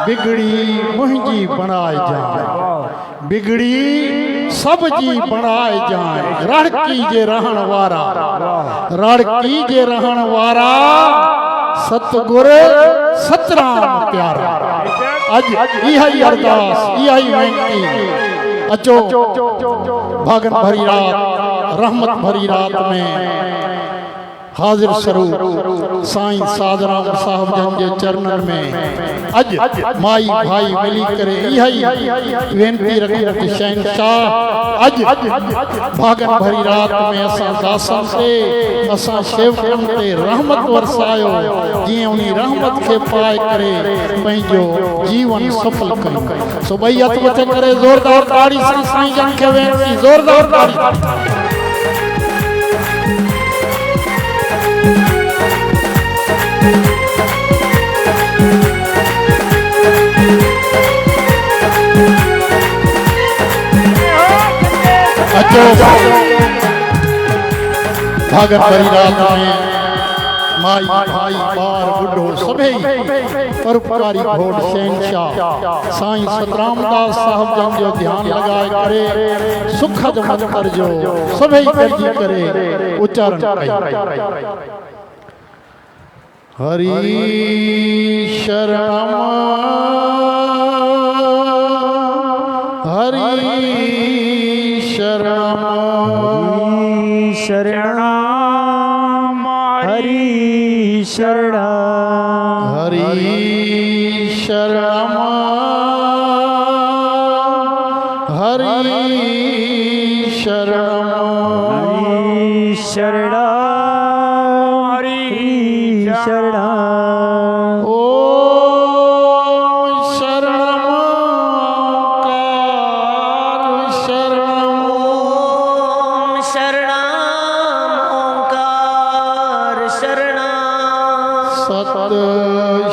बिगड़ी मुंहिंजी बणाए जाए, बिगड़ी सब जी बणाए जाए। रड़की जे रहण वारा, रड़की जे रहण वारा, सतगुर सतराम प्यारा। अज इहा ही अरदास, इहा ही वेनती। अचो भागन भरी रात, रहमत भरी रात में हाजिर स्वरूप साईं साधराम साहब जन जे चरणन में अज माई भाई मिली करे इहा ही वेनती रखूं कि शहंशाह अज भागन भरी रात में असां दासन ते असां शेवकन ते रहमत वरसायो, जीअं उन रहमत खे पाए करे पंहिंजो जीवन सफल कयूं। सो ॿई हथ मथे करे ज़ोरदार ताड़ी सां साईं जन खे वेनती, ज़ोरदार ताड़ी। अचो भागन भरी रात में माई भाई बार बुढ़ो सभई परोपकारी घोट शहंशाह साईं सतरामदास साहब जन जो ध्यान लगाए करे सुखद मंत्र जो सभई गॾिजी करे उच्चारण कई। हरि शरणम हरि शरणम शरणम हरि शरणम हरि शरणम हरि शरणम हरि शरणम हरि शरणम। ओम शरणम ओंकार शरणम, ओम शरणम ओंकार शरणम, सत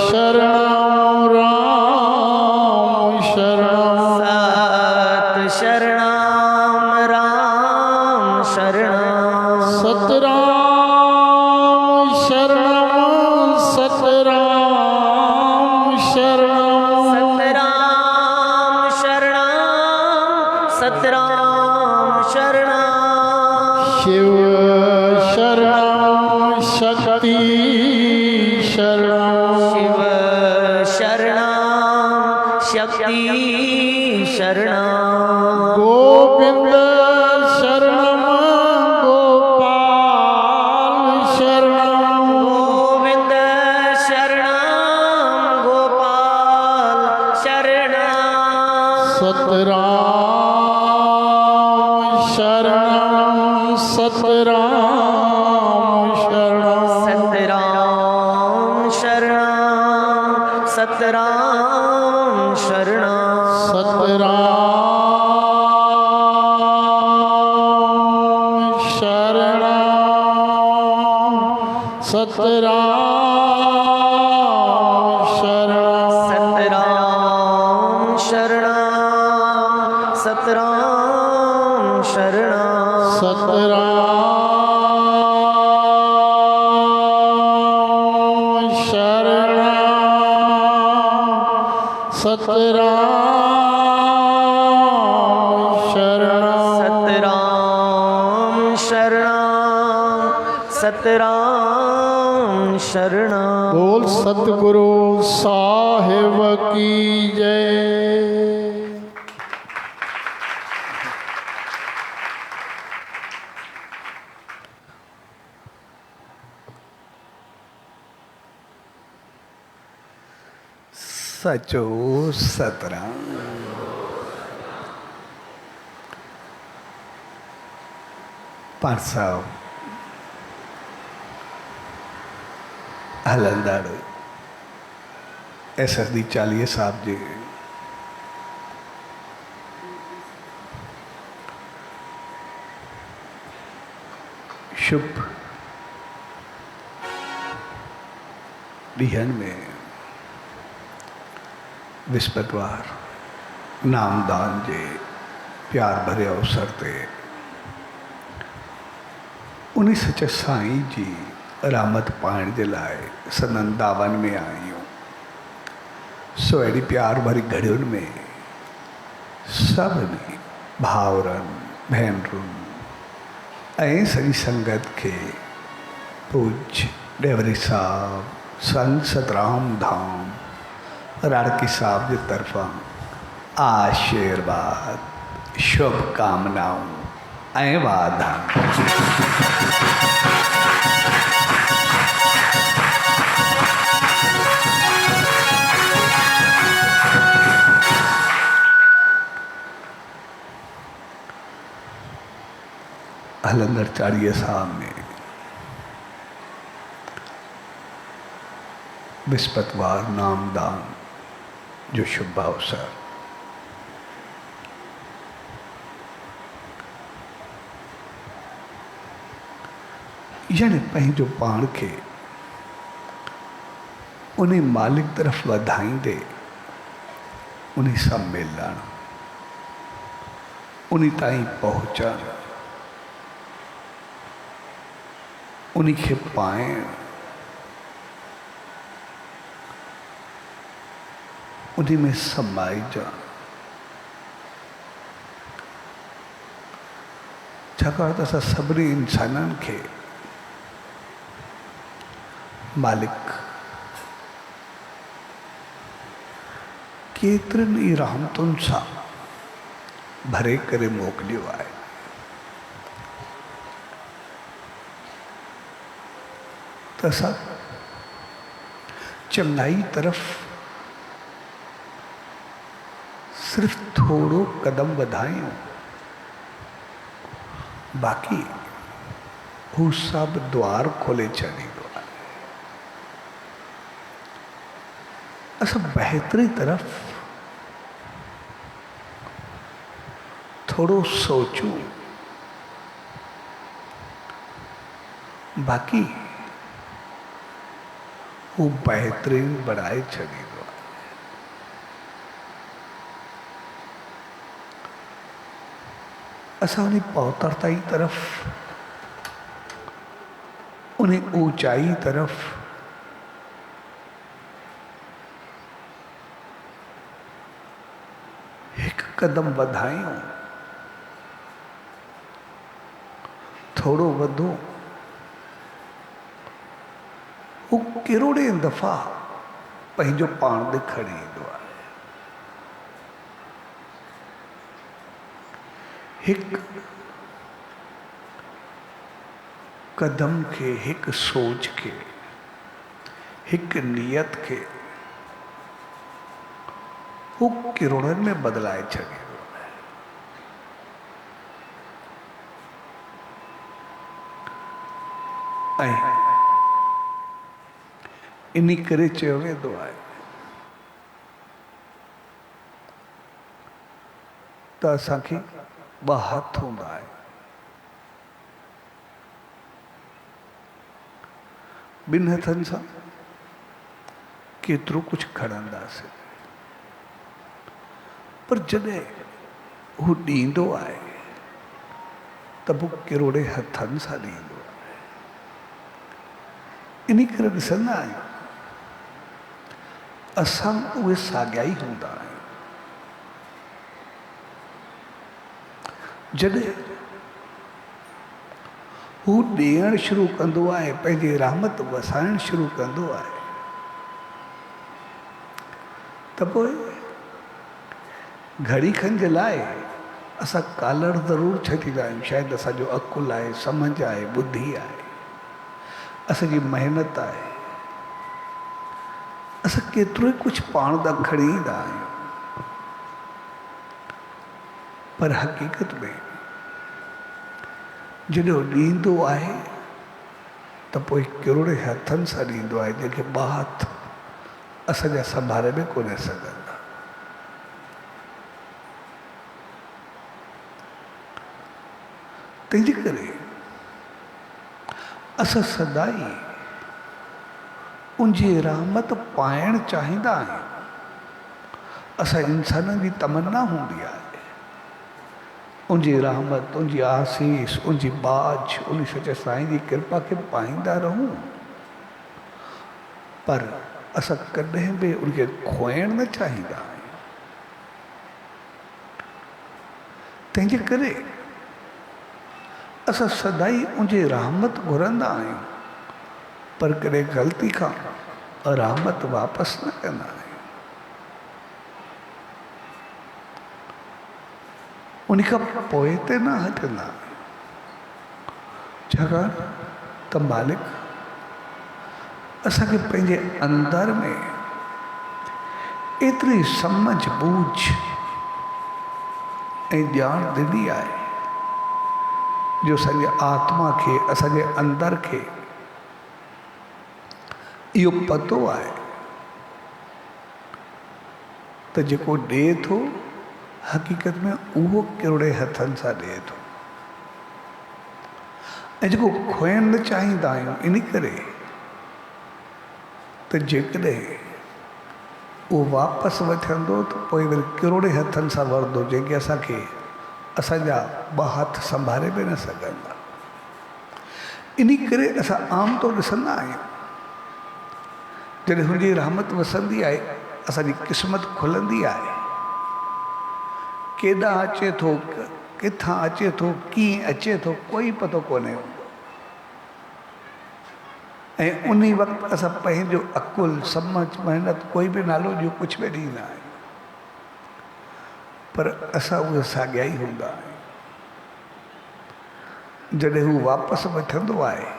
शरणम राम शरणम, सत शरणम राम शरणम, सतराम शरणम, सतराम शरणम, सतराम शरणम, सतराम शरणम, शिव शरणम शक्ति शरणम, शिव शरणम शक्ति शरणम, गोविंद शरणम गोपाल शरणम, गोविंद शरणम गोपाल शरणम, सतराम शरणम, सतराम शरणम, सतराम शरणम, सतराम शरणम, सतराम शरणम, सतराम शरणम, सतराम शरणम, सतराम शरणम, सतराम शरणम, सतराम शरणम, सतराम शरणम, सतराम शरणम। बोल सतगुरु साहिब की जय। सचो सतराम। पाठ साहब हलंदड़ SSD चालीहे साहब जी शुभ ॾींहंनि में विस्पतवार नामदान जे प्यार भरे अवसर ते उन सच साईं जी रहमत पाइण जे लाइ सदन दावन में आहियूं। सो अहिड़ी प्यार भरी घड़ियुनि में सभिनी भाउरनि भेनरुनि ऐं सॼी संगत खे पूज्य डेवरी साहब संत सतराम धाम राड़की साहब जे तरफ़ां आशीर्वाद शुभकामनाऊं ऐं वाधा। हलंदड़ चालीहे साहब में विस्पतवार नामदान जो शुभ अवसर यानी पंहिंजो पाण खे उन मालिक तरफ़ वधाईंदे उन सां मिलण उन ताईं पहुचण उन खे पाइण उन में समाइजण। छाकाणि त असां सभिनी इंसाननि खे मालिक केतिरनि ई रहमतुनि सां भरे करे मोकिलियो आहे। त असां चङाई तरफ़ सिर्फ थोड़ो कदम वधायूं, बाक़ी हू सभु द्वार खोले छॾींदो आहे। असां बहितरी तरफ़ थोड़ो सोचूं, बाक़ी हू बहितरीन बढ़ाए छॾींदो आहे। असां उन पौतरताई तरफ़ उन ऊंचाई तरफ़ हिकु कदम वधायूं, थोड़ो वधो। हू किरोड़े दफ़ा पंहिंजो पाण ॾेखारे ईंदो आहे। हिकु कदम खे, हिकु सोच खे, हिकु नियत खे हू किरोड़नि में बदिलाए छॾींदो आहे। ऐं इन करे चयो वेंदो आहे त असांखे ॿ हथ हूंदा आहिनि, ॿिनि हथनि सां केतिरो कुझु खणंदासीं, पर जॾहिं हू ॾींदो आहे त पोइ किरोड़े हथनि सां ॾींदो आहे। इन करे ॾिसंदा आहियूं असां उहे साॻिया ई हूंदा आहियूं। जॾहिं हू ॾियणु शुरू कंदो आहे, पंहिंजी रहमत वसाइणु शुरू कंदो आहे, त पोइ घड़ी खनि जे लाइ असां कालड़ ज़रूरु छॾींदा आहियूं। शायदि असांजो अकुलु आहे, सम्झ आहे, ॿुधी आहे, असांजी महिनत आहे, असां केतिरो ई कुझु पाण ॾांहुं खणी ईंदा आहियूं, पर हक़ीक़त में जॾहिं हू ॾींदो आहे त पोइ किरोड़े हथनि सां ॾींदो आहे, जंहिंखे ॿ हथ असांजा संभाले बि कोन सघंदा। तंहिंजे करे असां सदाई उनजी रहमत पाइणु चाहींदा आहियूं। असां इंसाननि जी तमन्ना हूंदी आहे उनजी रहमत, उनजी आसीस, उनजी बाज, उन सच्चे साईं जी कृपा खे पाईंदा रहूं, पर असां कॾहिं बि उनखे खोइण न चाहींदा आहियूं। तंहिंजे करे असां सदाई उनजी रहमत घुरंदा आहियूं, पर कॾहिं ग़लती खां रहमत वापसि न कंदा आहियूं। उन खां पोइ ते न हटंदा आहियूं, छाकाणि त मालिक असांखे पंहिंजे अंदर में एतिरी समझ बूझ ऐं ॼाण ॾिनी आहे जो असांजे आत्मा खे, असांजे अंदर खे इहो पतो आहे त जेको ॾिए थो हक़ीक़त में उहो कहिड़े हथनि सां ॾिए थो, ऐं जेको खोइण न चाहींदा आहियूं इन करे त जेकॾहिं उहो वापसि वठंदो त पोइ वरी कहिड़े हथनि सां वरंदो जेके असांखे असांजा ॿ हथ संभाले बि न सघंदा। इन करे असां आम तौरु ॾिसंदा आहियूं जॾहिं हुनजी रहमत वसंदी आहे, असांजी क़िस्मत खुलंदी आहे, केॾां अचे थो, किथां अचे थो, कीअं अचे थो, कोई पतो कोन्हे हूंदो। ऐं उन वक़्तु असां पंहिंजो अकुल समझ महिनत कोई बि नालो ॾियो कुझु बि ॾींदा आहियूं, पर असां उहे साॻिया ई हूंदा आहियूं। जॾहिं हू वापसि वठंदो आहे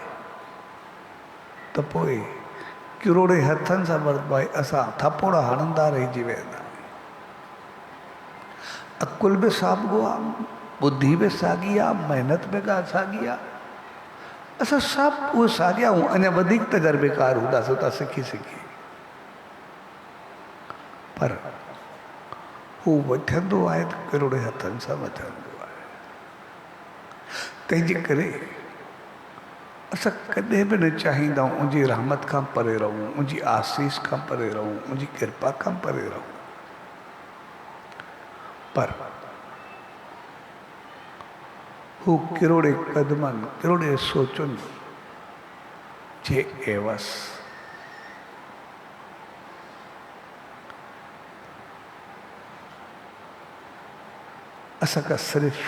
त पोइ किरोड़े हथनि सां वरतो आहे, असां थपोड़ा हणंदा रहिजी वेंदा आहियूं। अकुल बि साॻियो आहे, बुद्धि बि साॻी आहे, महिनत बि साॻी आहे, असां सभु उहे साॻिया आहियूं। अञा वधीक तजर्बेकार हूंदासीं था सिखी सिखी, पर हू वठंदो आहे त किरोड़े हथनि सां वठंदो आहे। तंहिंजे करे असां कॾहिं बि न चाहींदा आहियूं उनजी रहमत खां परे रहूं, उनजी आसीस खां परे रहूं, उनजी कृपा खां परे रहूं, पर हू किरोड़े कदमनि, किरोड़े सोचुनि जे एवस असांखां सिर्फ़ु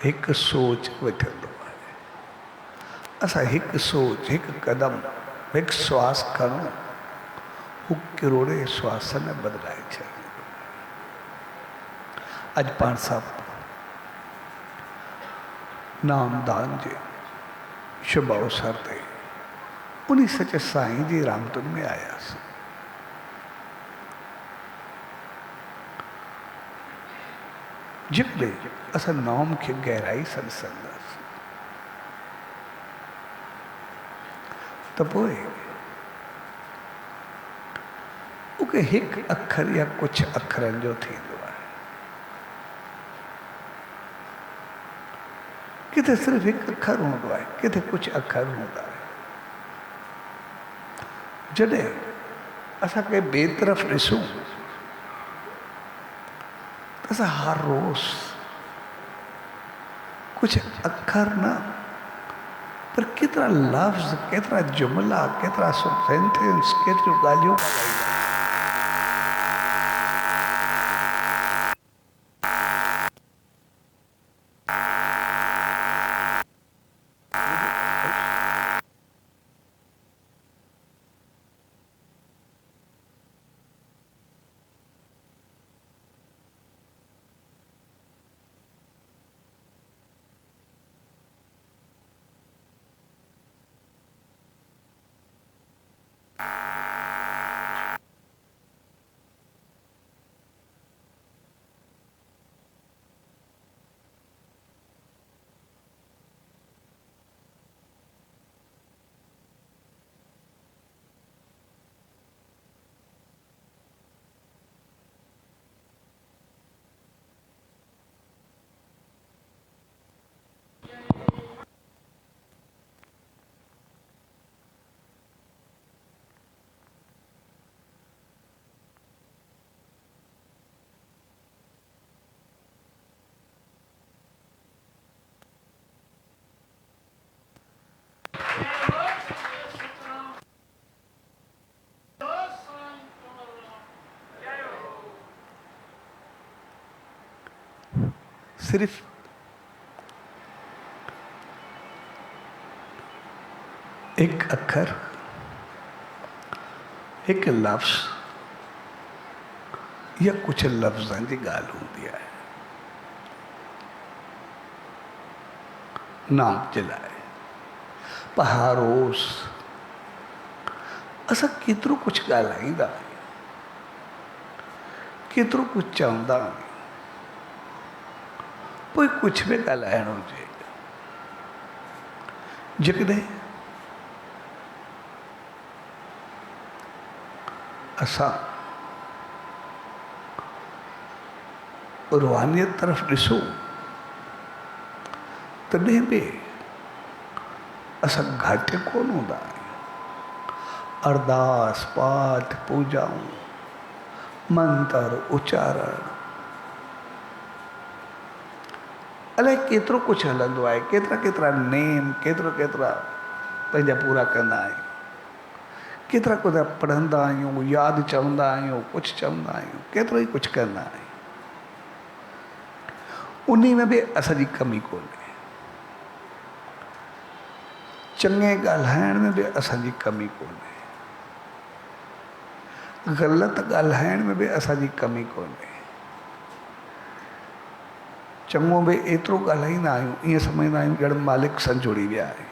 हिकु सोच वठंदो आहे। असां हिकु सोच, हिकु कदम, हिकु श्वास खणूं, हू किरोड़े श्वास में बदिलाए छॾींदो। अॼु पाण सभु नामदान जे शुभ अवसर ते उन सच साईं जी रामतुनि में आयासीं। जेकॾहिं असां नाम खे गहराई सां ॾिसंदासीं त पोइ उनखे हिकु अखर या कुझु अखरनि जो थींदो आहे। किथे सिर्फ़ु हिकु अखर हूंदो आहे, किथे कुझु अखर हूंदा आहिनि। जॾहिं असां कंहिं ॿिए तरफ़ ॾिसूं त असां हर रोज़ कुछ अखर न पर केतिरा लफ़्ज़, केतिरा जुमला, केतिरा सेंटेंस, केतिरियूं ॻाल्हियूं सिर्फ एक अखर, एक लफ्ज़ या कुछ लफ्ज़ां जी गाल होंदी है। नाम चलाए पहारोस असां केतिरो कुछ ॻाल्हाईंदा आहियूं, केतिरो कुछ चवंदा आहियूं, पोइ कुछ बि ॻाल्हाइणो हुजे जेकॾहिं असां रूहानियत तरफ़ ॾिसूं तॾहिं बि असां घटि कोन हूंदा आहियूं। अरदास पाठ पूजाऊं मंत्र उच्चारण अलाए केतिरो कुझु हलंदो आहे, केतिरा केतिरा नेम केतिरा केतिरा पंहिंजा पूरा कंदा आहियूं, केतिरा केतिरा पढ़ंदा आहियूं, यादि चवंदा आहियूं, कुझु चवंदा आहियूं, केतिरो ई कुझु कंदा आहियूं। उन में बि असांजी कमी कोन्हे। चङे ॻाल्हाइण में बि असांजी कमी कोन्हे, ग़लति ॻाल्हाइण में बि असांजी कमी कोन्हे। चङो बि एतिरो ॻाल्हाईंदा आहियूं, ईअं सम्झंदा आहियूं ॼण मालिक संजोड़ी विया आहे,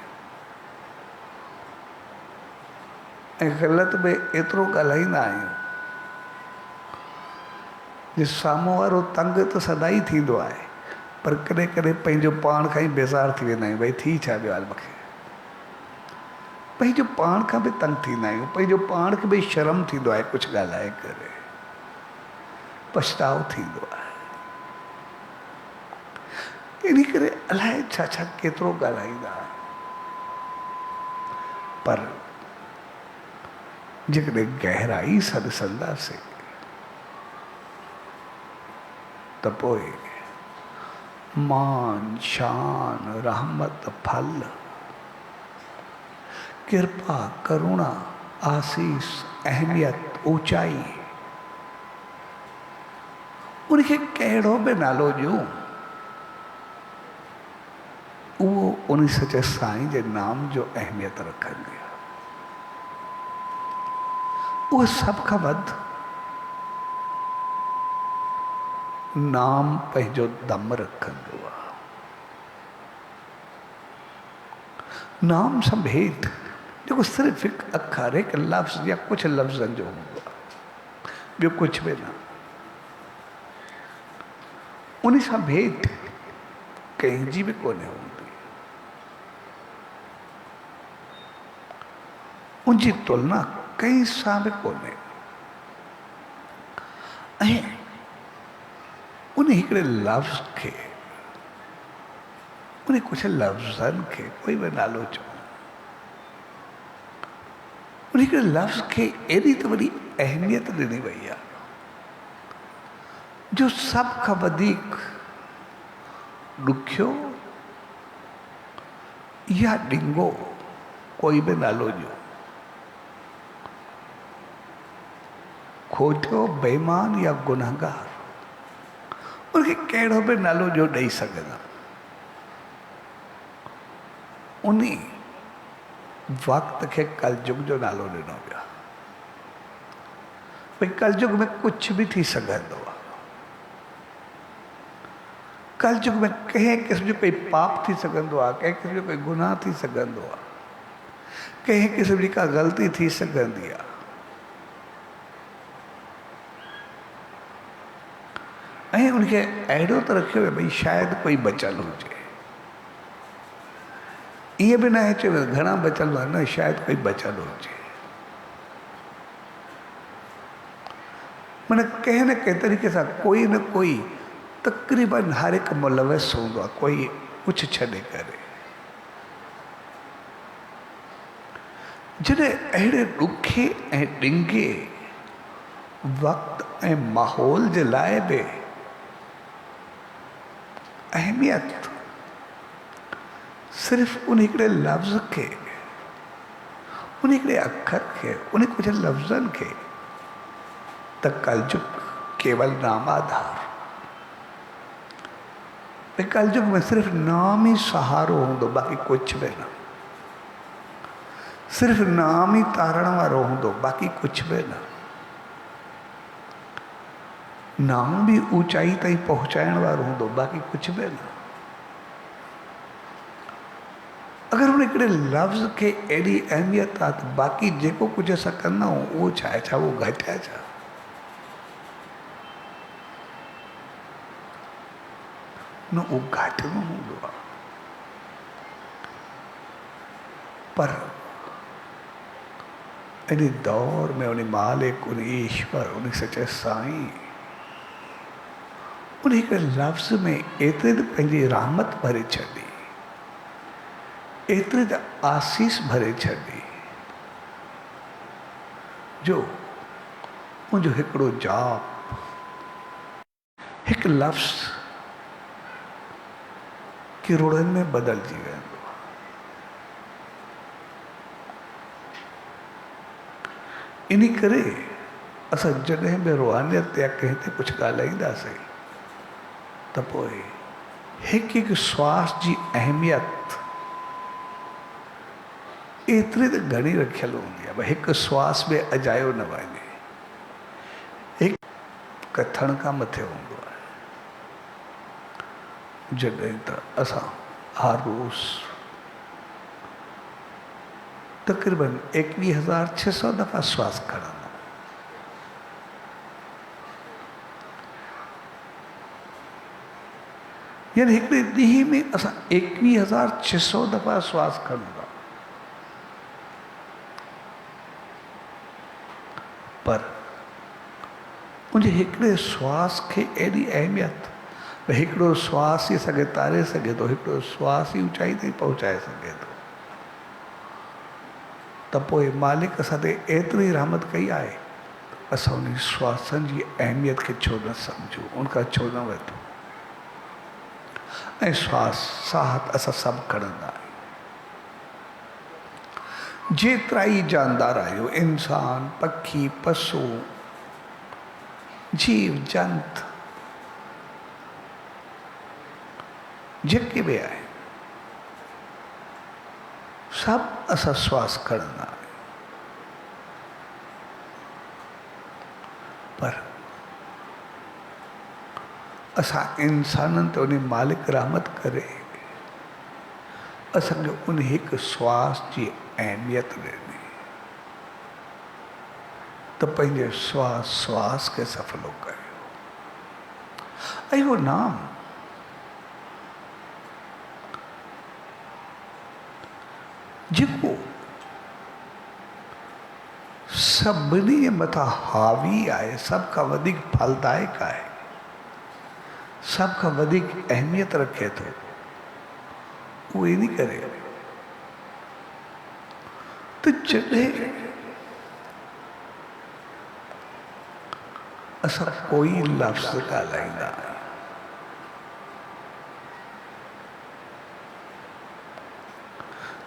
ऐं ग़लति बि एतिरो ॻाल्हाईंदा आहियूं जे साम्हूं वारो तंग त सदाई थींदो आहे, पर कॾहिं कॾहिं पंहिंजो पाण खां ई बेज़ार थी वेंदा आहियूं। भई थी छा वियो आहे मूंखे, पंहिंजो पाण खां बि तंग थींदा आहियूं, पंहिंजो पाण खे बि शर्म थींदो आहे कुझु ॻाल्हाए करे, पछताव थींदो आहे। इन करे अलाए छा छा केतिरो ॻाल्हाईंदा आहियूं, पर जेकॾहिं गहराई सां ॾिसंदासीं त पोइ मान शान रहमत फल कृपा करुणा आसीस अहमियत ऊंचाई उनखे कहिड़ो बि नालो ॾियूं, उहो उन सचे साईं जे नाम जो अहमियत रखंदी आहे। उहो सभ खां वधि नाम पंहिंजो दम रखंदो आहे। नाम सां भेट जेको सिर्फ़ु हिकु अखर हिकु लफ़्ज़ या कुझु लफ़्ज़नि जो हूंदो आहे, ॿियो कुझु बि न। उन सां भेट कंहिंजी बि कोन्हे हूंदी, उनजी तुलना कंहिं सां बि कोन्हे। ऐं उन हिकिड़े लफ़्ज़ खे, उन कुझु लफ़्ज़नि खे कोई बि नालो चओ, उन हिकिड़े लफ़्ज़ खे एॾी त वॾी अहमियत ॾिनी वई आहे जो सभ खां वधीक ॾुखियो या ॾिंगो कोई बि नालो ॾियो, खोटियो बेईमान या गुनहगार, उनखे कहिड़ो बि नालो जो ॾेई सघंदा। उन वक़्त खे कलयुग जो नालो ॾिनो वियो आहे। भई कलयुग में कुझु बि थी सघंदो आहे, कलयुग में कंहिं क़िस्म जो कोई पाप थी सघंदो आहे, कंहिं क़िस्म जो कोई गुनाह थी सघंदो आहे, कंहिं क़िस्म जी का ग़लती थी सघंदी आहे। ऐं उनखे अहिड़ो त रखियो वियो भई शायदि कोई बचियल हुजे, ईअं बि न आहे चयो घणा बचियल हुआ, न शायदि कोई बचियल हुजे। माना कंहिं न कंहिं तरीक़े सां कोई न कोई तक़रीबन हर हिकु मुलविस हूंदो आहे, कोई कुझु छॾे करे। जॾहिं अहिड़े ॾुखे ऐं ॾिंगे वक़्त ऐं माहौल जे लाइ बि अहमियत सिर्फ़ु उन हिकिड़े लफ़्ज़ खे, उन हिकिड़े अखर खे, उन कुझु लफ़्ज़नि खे, त कलयुग केवल नाम आधार भई कलयुग में सिर्फ नाम ही सहारो हूंदो, बाक़ी कुछ भी न। सिर्फ नाम ही तारण वारो हूंदो, बाक़ी कुछ भी न। नाम भी ऊंचाई ताईं पहुंचाइण वारो हूंदो, बाक़ी कुछ भी न। अगर हुन हिकिड़े लफ़्ज़ खे एॾी अहमियत आहे त बाक़ी जेको कुझु असां कंदा आहियूं उहो छा आहे, छा उहो घटि आहे छा? न, उहो घटि न हूंदो आहे। पर इन दौर में उन मालिक, उन ईश्वर, उन सचे साईं, उन हिकिड़े लफ़्ज़ में एतिरे त पंहिंजी रहमत भरे छॾी, एतिरे त आसीस भरे छॾी, जो मुंहिंजो हिकिड़ो जाप, हिकु लफ़्ज़ किरोड़नि में बदिलजी वेंदो। इन करे असां जॾहिं बि रुहानियत या कंहिं ते कुझु ॻाल्हाईंदासीं त पोइ हिकु हिकु श्वास जी अहमियत एतिरी त घणी रखियलु हूंदी आहे। भई हिकु श्वास में अजायो न वञे, हिकु कथण खां मथे हूंदो आहे। जॾहिं त असां हर रोज़ तक़रीबन 21,600 दफ़ा श्वास खणंदा, यानी हिकिड़े ॾींहं में असां 21,600 दफ़ा श्वास खणंदा। पर मुंहिंजे हिकिड़े श्वास खे एॾी अहमियत, भई हिकिड़ो श्वास ई असांखे तारे सघे थो, हिकिड़ो श्वास ई ऊचाई ताईं पहुचाए सघे थो। त पोइ मालिक असां ते एतिरी रहमत कई आहे, असां उन श्वासनि जी अहमियत खे छो न सम्झूं, उनखां छो न वठूं। ऐं श्वास साहत असां सभु खणंदा आहियूं। जेतिरा ई जानदार आहियो, इंसान, पखी, पशु, जीव जंत, जेके बि आहिनि, सभु असां श्वास खणंदा आहियूं। पर असां इंसाननि ते उन मालिक रहमत करे असांखे उन हिकु श्वास जी अहमियत ॾिनी, त पंहिंजे श्वास खे सफलो कयो। ऐं उहो नाम जेको सभिनी जे मथां हावी आहे, सभ खां वधीक फलदायक आहे, सभ खां वधीक अहमियत रखे थो, उहो इन करे त जॾहिं असां कोई लफ़्ज़ ॻाल्हाईंदा आहियूं,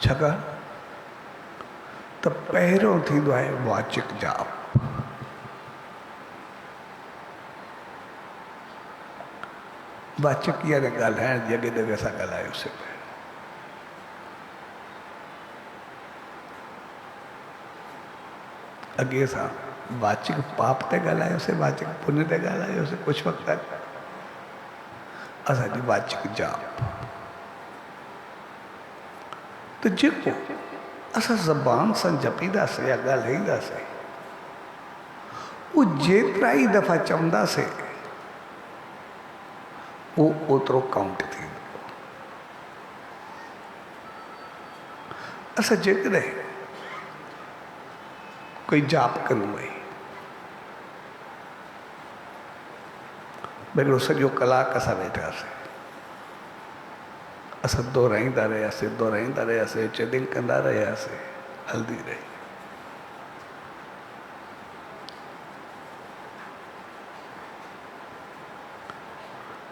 छाकाणि त पहिरियों थींदो आहे वाचिक जाप। वाचिक यानी ॻाल्हाइण जी, अॻे दफ़े असां ॻाल्हायोसीं। अॻे असां वाचिक पाप ते ॻाल्हायोसीं, वाचिक पुण्य ते ॻाल्हायोसीं। कुझु वक़्तु असांजी वाचिक जाप, त जेको असां ज़बान सां जपींदासीं या ॻाल्हाईंदासीं, उहो जेतिरा ई दफ़ा चवंदासीं उहो ओतिरो काउंट थींदो। असां जेकॾहिं कोई जाप करूं भई हिकिड़ो सॼो कलाक असां वेठासीं, असां दोहराईंदा रहियासीं, चेडिंग कंदा रहियासीं, हलंदी रही।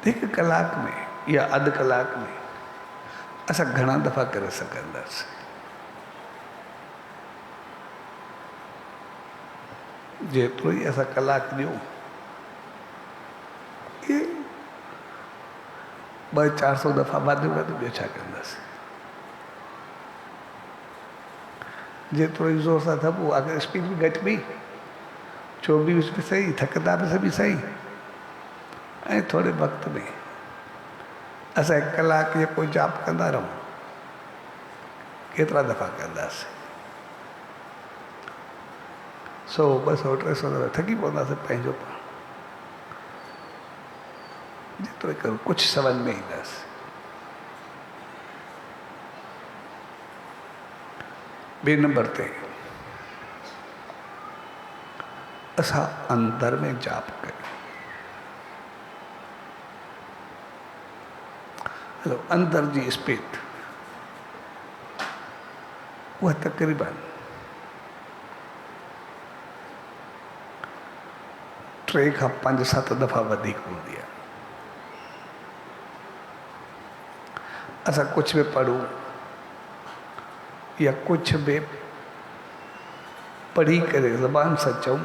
हिकु कलाक में या अधु कलाक में असां घणा दफ़ा करे सघंदासीं? जेतिरो ई असां कलाक ॾियूं, 200-400 दफ़ा वादियूं त ॿियो छा कंदासीं। जेतिरो ई ज़ोर सां थपो अगरि स्पीड बि घटि बि 24 बि सही, थकंदा बि सभई सही। ऐं थोरे वक़्त में असां 1 कलाक जेको जाप कंदा रहूं, केतिरा दफ़ा कंदासीं? 100, 200, 300 दफ़ा थकी पवंदासीं पंहिंजो पाण। जेतिरो करूं कुझु सम्झ में ईंदासीं। ॿिए नंबर ते असां अंदर में जाप कयूं। हलो, अंदर जी स्पीड उहा तक़रीबन 3 खां 5-7 दफ़ा वधीक हूंदी आहे। असां कुझु बि पढ़ूं या कुछ भी पढ़ी करे ज़बान सां चऊं,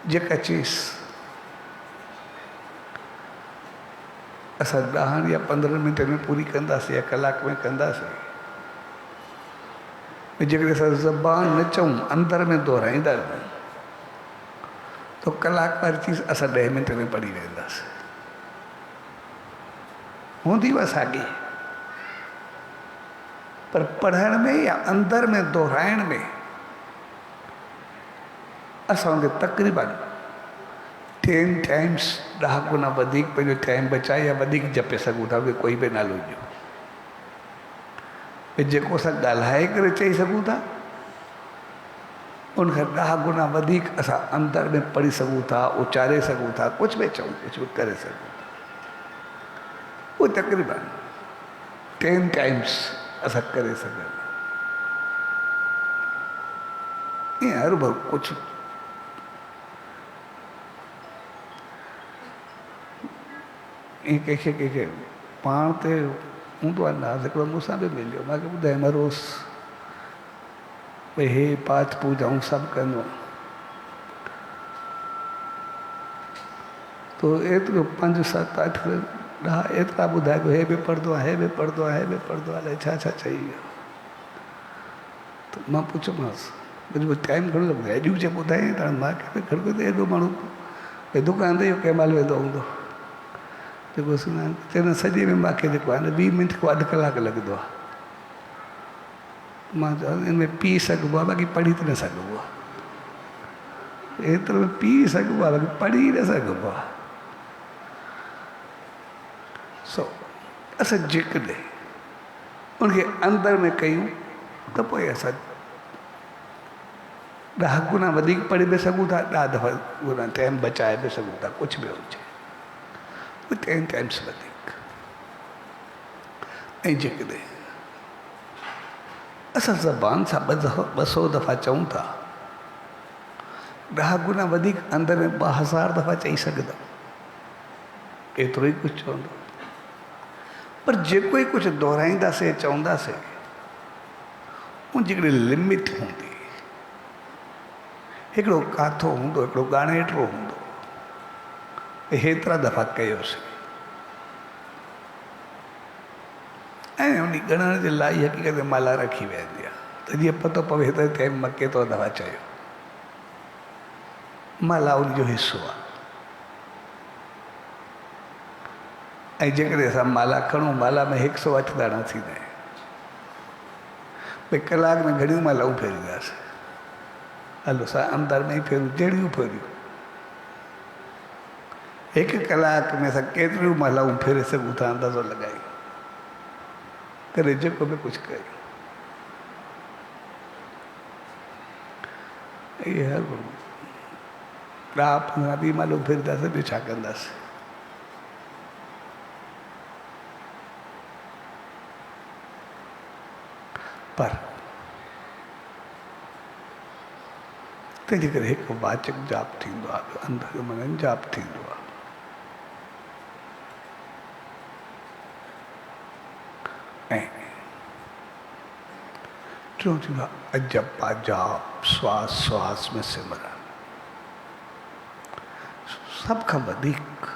जेका चीज़ असां 10 या 15 मिंट में पूरी कंदासीं या कलाक में कंदासीं, जेकॾहिं असां ज़बान न चऊं, अंदर में दोहराईंदा रहूं, तो कलाक वारी चीज़ असां 10 मिंट में पढ़ी वेंदासीं। हूंदी उहा साॻी, पर पढ़ण में या अंदर में दोहराइण में असां तक़रीबन 10 टाइम्स 10 गुना वधीक पंहिंजो टाइम बचाए या वधीक जपे सघूं था। उहे कोई बि नालो ॾियो जेको असां ॻाल्हाए करे चई सघूं था, उनखां 10 गुना वधीक असां अंदर में पढ़ी सघूं था, उचारे सघूं था, कुझु बि चऊं, कुझु बि करे सघूं था। उहे तक़रीबन 10 टाइम्स असां करे सघूं। ईअं हर भर कुझु ईअं कंहिंखे पाण ते हूंदो आहे नाज़। हिकिड़ो मूंसां बि मिलियो, मूंखे ॿुधाए मरोस भई हे पाठ पूजाऊं सभु कंदो, तो एतिरो 5, 7, 8, 10 एतिरा ॿुधाए पियो, हे बि पढ़ंदो आहे, हे बि पढ़ंदो आहे, हे बि पढ़ंदो आहे, अलाए छा छा चई वियो। त मां पुछियोमांसि मुंहिंजो टाइम घणो लॻंदो आहे? अॼु जे ॿुधाई त मूंखे बि घणो त एॾो माण्हू भई दुकान ते कंहिं महिल वेंदो हूंदो, जेको सनानु चवंदा सॼे में मूंखे जेको आहे न 20 मिंट खां अधु कलाकु लॻंदो आहे। मां चवां हिन में पी सघिबो आहे, बाक़ी पढ़ी त न सघिबो आहे। एतिरो में पी सघिबो आहे, बाक़ी पढ़ी न सघिबो आहे। सो असां जेकॾहिं उनखे अंदर में कयूं त पोइ असां 10 गुना वधीक पढ़ी बि सघूं था, 10 दफ़ा गुना टाइम बचाए बि सघूं था, कुझु बि हुजे 10 टाइम्स वधीक। ऐं जेकॾहिं असां ज़बान सां 200 दफ़ा चऊं था, 10 गुना वधीक अंदर में 2000 दफ़ा चई सघंदा, एतिरो ई कुझु चवंदो। पर जेको ई कुझु दोहराईंदासीं चवंदासीं, उन जी हिकिड़ी लिमिट हूंदी। हिकिड़ो काथो हूंदो, हिकिड़ो ॻाणेटरो हूंदो, हेतिरा दफ़ा कयोसीं। ऐं उन ॻणण जे लाइ हक़ीक़त में माला रखी वेंदी आहे, त जीअं पतो पवे त टाइम मां केतिरो दफ़ा चयो। माला उनजो हिसो आहे। ऐं जेकॾहिं असां माला खणूं, माला में 108 दाणा थींदा आहिनि। भई कलाक में घणियूं मालाऊं फेरींदासीं? हलो असां अंदर में ई फेरूं, जहिड़ियूं फेरियूं। 1 कलाक में असां केतिरियूं मालाऊं फेरे सघूं था, अंदाज़ो लॻायूं करे जेको बि कुझु कयूं। इहे हर 10-15 ॿी मालाऊं फेरींदासीं, ॿियो छा कंदासीं? पर तंहिंजे करे हिकु वाचक जाप थींदो आहे, अंदर जो मनन जाप थींदो आहे। ऐं टियों थींदो आहे अजपा जाप, श्वास श्वास में सिमरन। सभ खां वधीक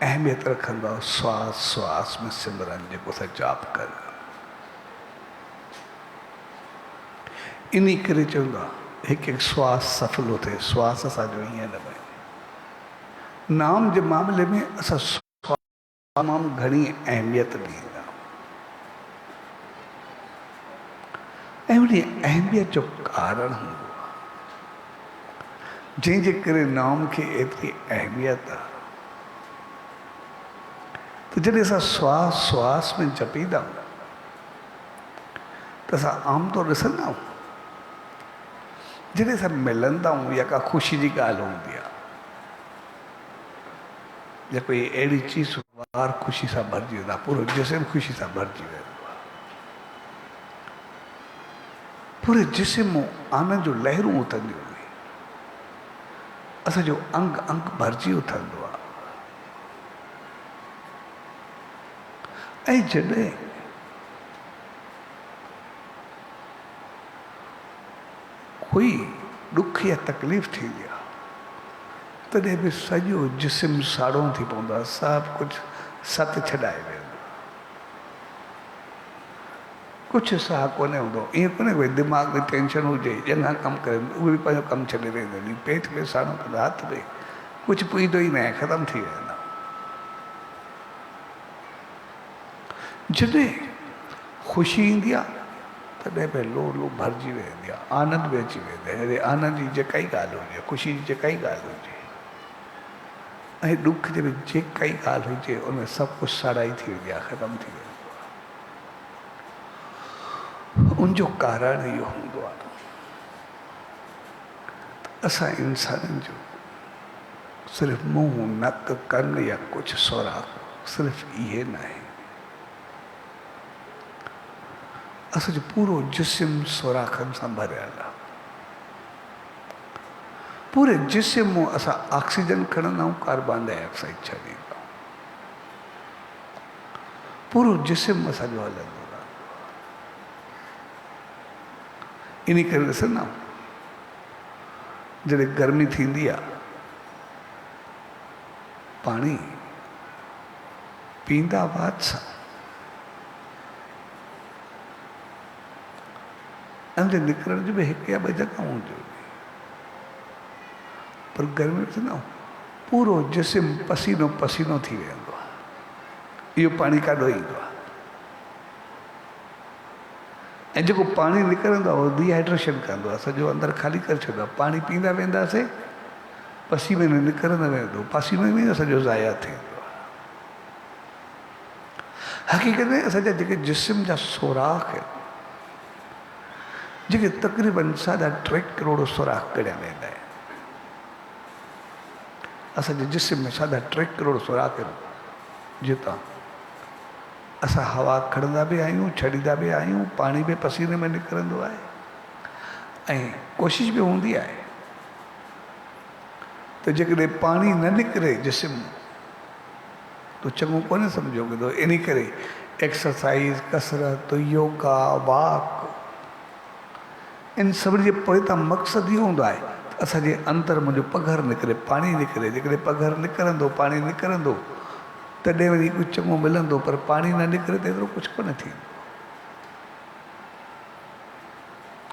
अहमियत रखंदा श्वास श्वास में सिमरन जेको असां जाप कर इन्हीं करे चवंदा हिकु हिकु श्वास सफलो थिए श्वास असांजो हीअं न भए नाम जे मामले में असां तमामु घणी अहमियत ॾींदा ऐं उन अहमियत जो कारण हूंदो आहे जंहिंजे करे नाम खे एतिरी अहमियत आहे त जॾहिं असां श्वास श्वास में जपींदा आहियूं त असां आमतौर ॾिसंदा आहियूं जॾहिं असां मिलंदा आहियूं या का ख़ुशी जी ॻाल्हि हूंदी आहे या कोई अहिड़ी चीज़ वार ख़ुशी सां भरिजी वेंदा पूरो जिस्म ख़ुशी सां भरिजी वेंदो आहे पूरे जिस्म आनंद जो लहरूं उथंदियूं आहिनि असांजो अंग अंग भरिजी उथंदो आहे ऐं जॾहिं कोई दुख या तकलीफ़ थींदी आहे तॾहिं बि सॼो जिस्म साड़ो थी पवंदो आहे सभु कुझु सत छॾाए वेंदो कुझु साह कोन्हे हूंदो ईअं कोन्हे भई दिमाग़ में टेंशन हुजे चङा कमु करे उहे बि पंहिंजो कमु छॾे वेंदा आहिनि पेट में साड़ो कंदो हथ में कुझु पुॼंदो ई न आहे ख़तमु थी वेंदा जॾहिं ख़ुशी ईंदी आहे तॾहिं बि लो लो भरिजी वेंदी आहे आनंद बि अची वेंदो आहे अरे आनंद जी जेका ई ॻाल्हि हुजे ख़ुशी जी जेका ई ॻाल्हि हुजे ऐं दुख जे बि जेका ई ॻाल्हि हुजे उनमें सभु कुझु साड़ाई थी वेंदी आहे ख़तमु थी वेंदो आहे उनजो कारण इहो हूंदो आहे त असां इंसाननि जो सिर्फ़ु मुंहुं नक कन या कुझु सोराख सिर्फ़ु इहे न आहे असांजो पूरो जिस्म सोराखनि सां भरियल आहे पूरे जिस्म मां असां ऑक्सीजन खणंदा आहियूं कार्बन डाइऑक्साइड छॾींदा आहियूं पूरो जिस्म असांजो हलंदो आहे इन करे ॾिसंदा जॾहिं गर्मी थींदी आहे पाणी पींदा बाद सां अंदरि निकिरण जो बि हिकु या ॿ जॻह हूंदियूं पर गर्मी में न पूरो जिस्म पसीनो पसीनो थी वेंदो आहे इहो पाणी काॾो ईंदो आहे ऐं जेको पाणी निकिरंदो आहे उहो डिहाइड्रेशन कंदो आहे सॼो अंदरि ख़ाली करे छॾींदो आहे पाणी पींदा वेंदासीं पसीने में निकिरंदो वेंदो पसीनो ई वेंदो सॼो ज़ाया थींदो आहे हक़ीक़त में असांजा जेके जिस्म जा सोराख आहिनि जेके तक़रीबन 3.5 करोड़ सोराख कढिया वेंदा आहिनि असांजे जिस्म में 3.5 करोड़ सोराख आहिनि जितां असां हवा खणंदा बि आहियूं छॾींदा बि आहियूं पाणी बि पसीने में निकिरंदो आहे ऐं कोशिशि बि हूंदी आहे त जेकॾहिं पाणी न निकिरे जिस्म तो चङो कोन्हे सम्झो वेंदो इन करे एक्सरसाइज़ कसरत योगा वाक इन सभिनी जे पोइतां मक़सदु इहो हूंदो आहे असांजे अंदरि मुंहिंजो पघर निकिरे पाणी निकिरे जेकॾहिं पघर निकिरंदो पाणी निकिरंदो तॾहिं वरी कुझु चङो मिलंदो पर पाणी न निकिरे त एतिरो कुझु कोन थींदो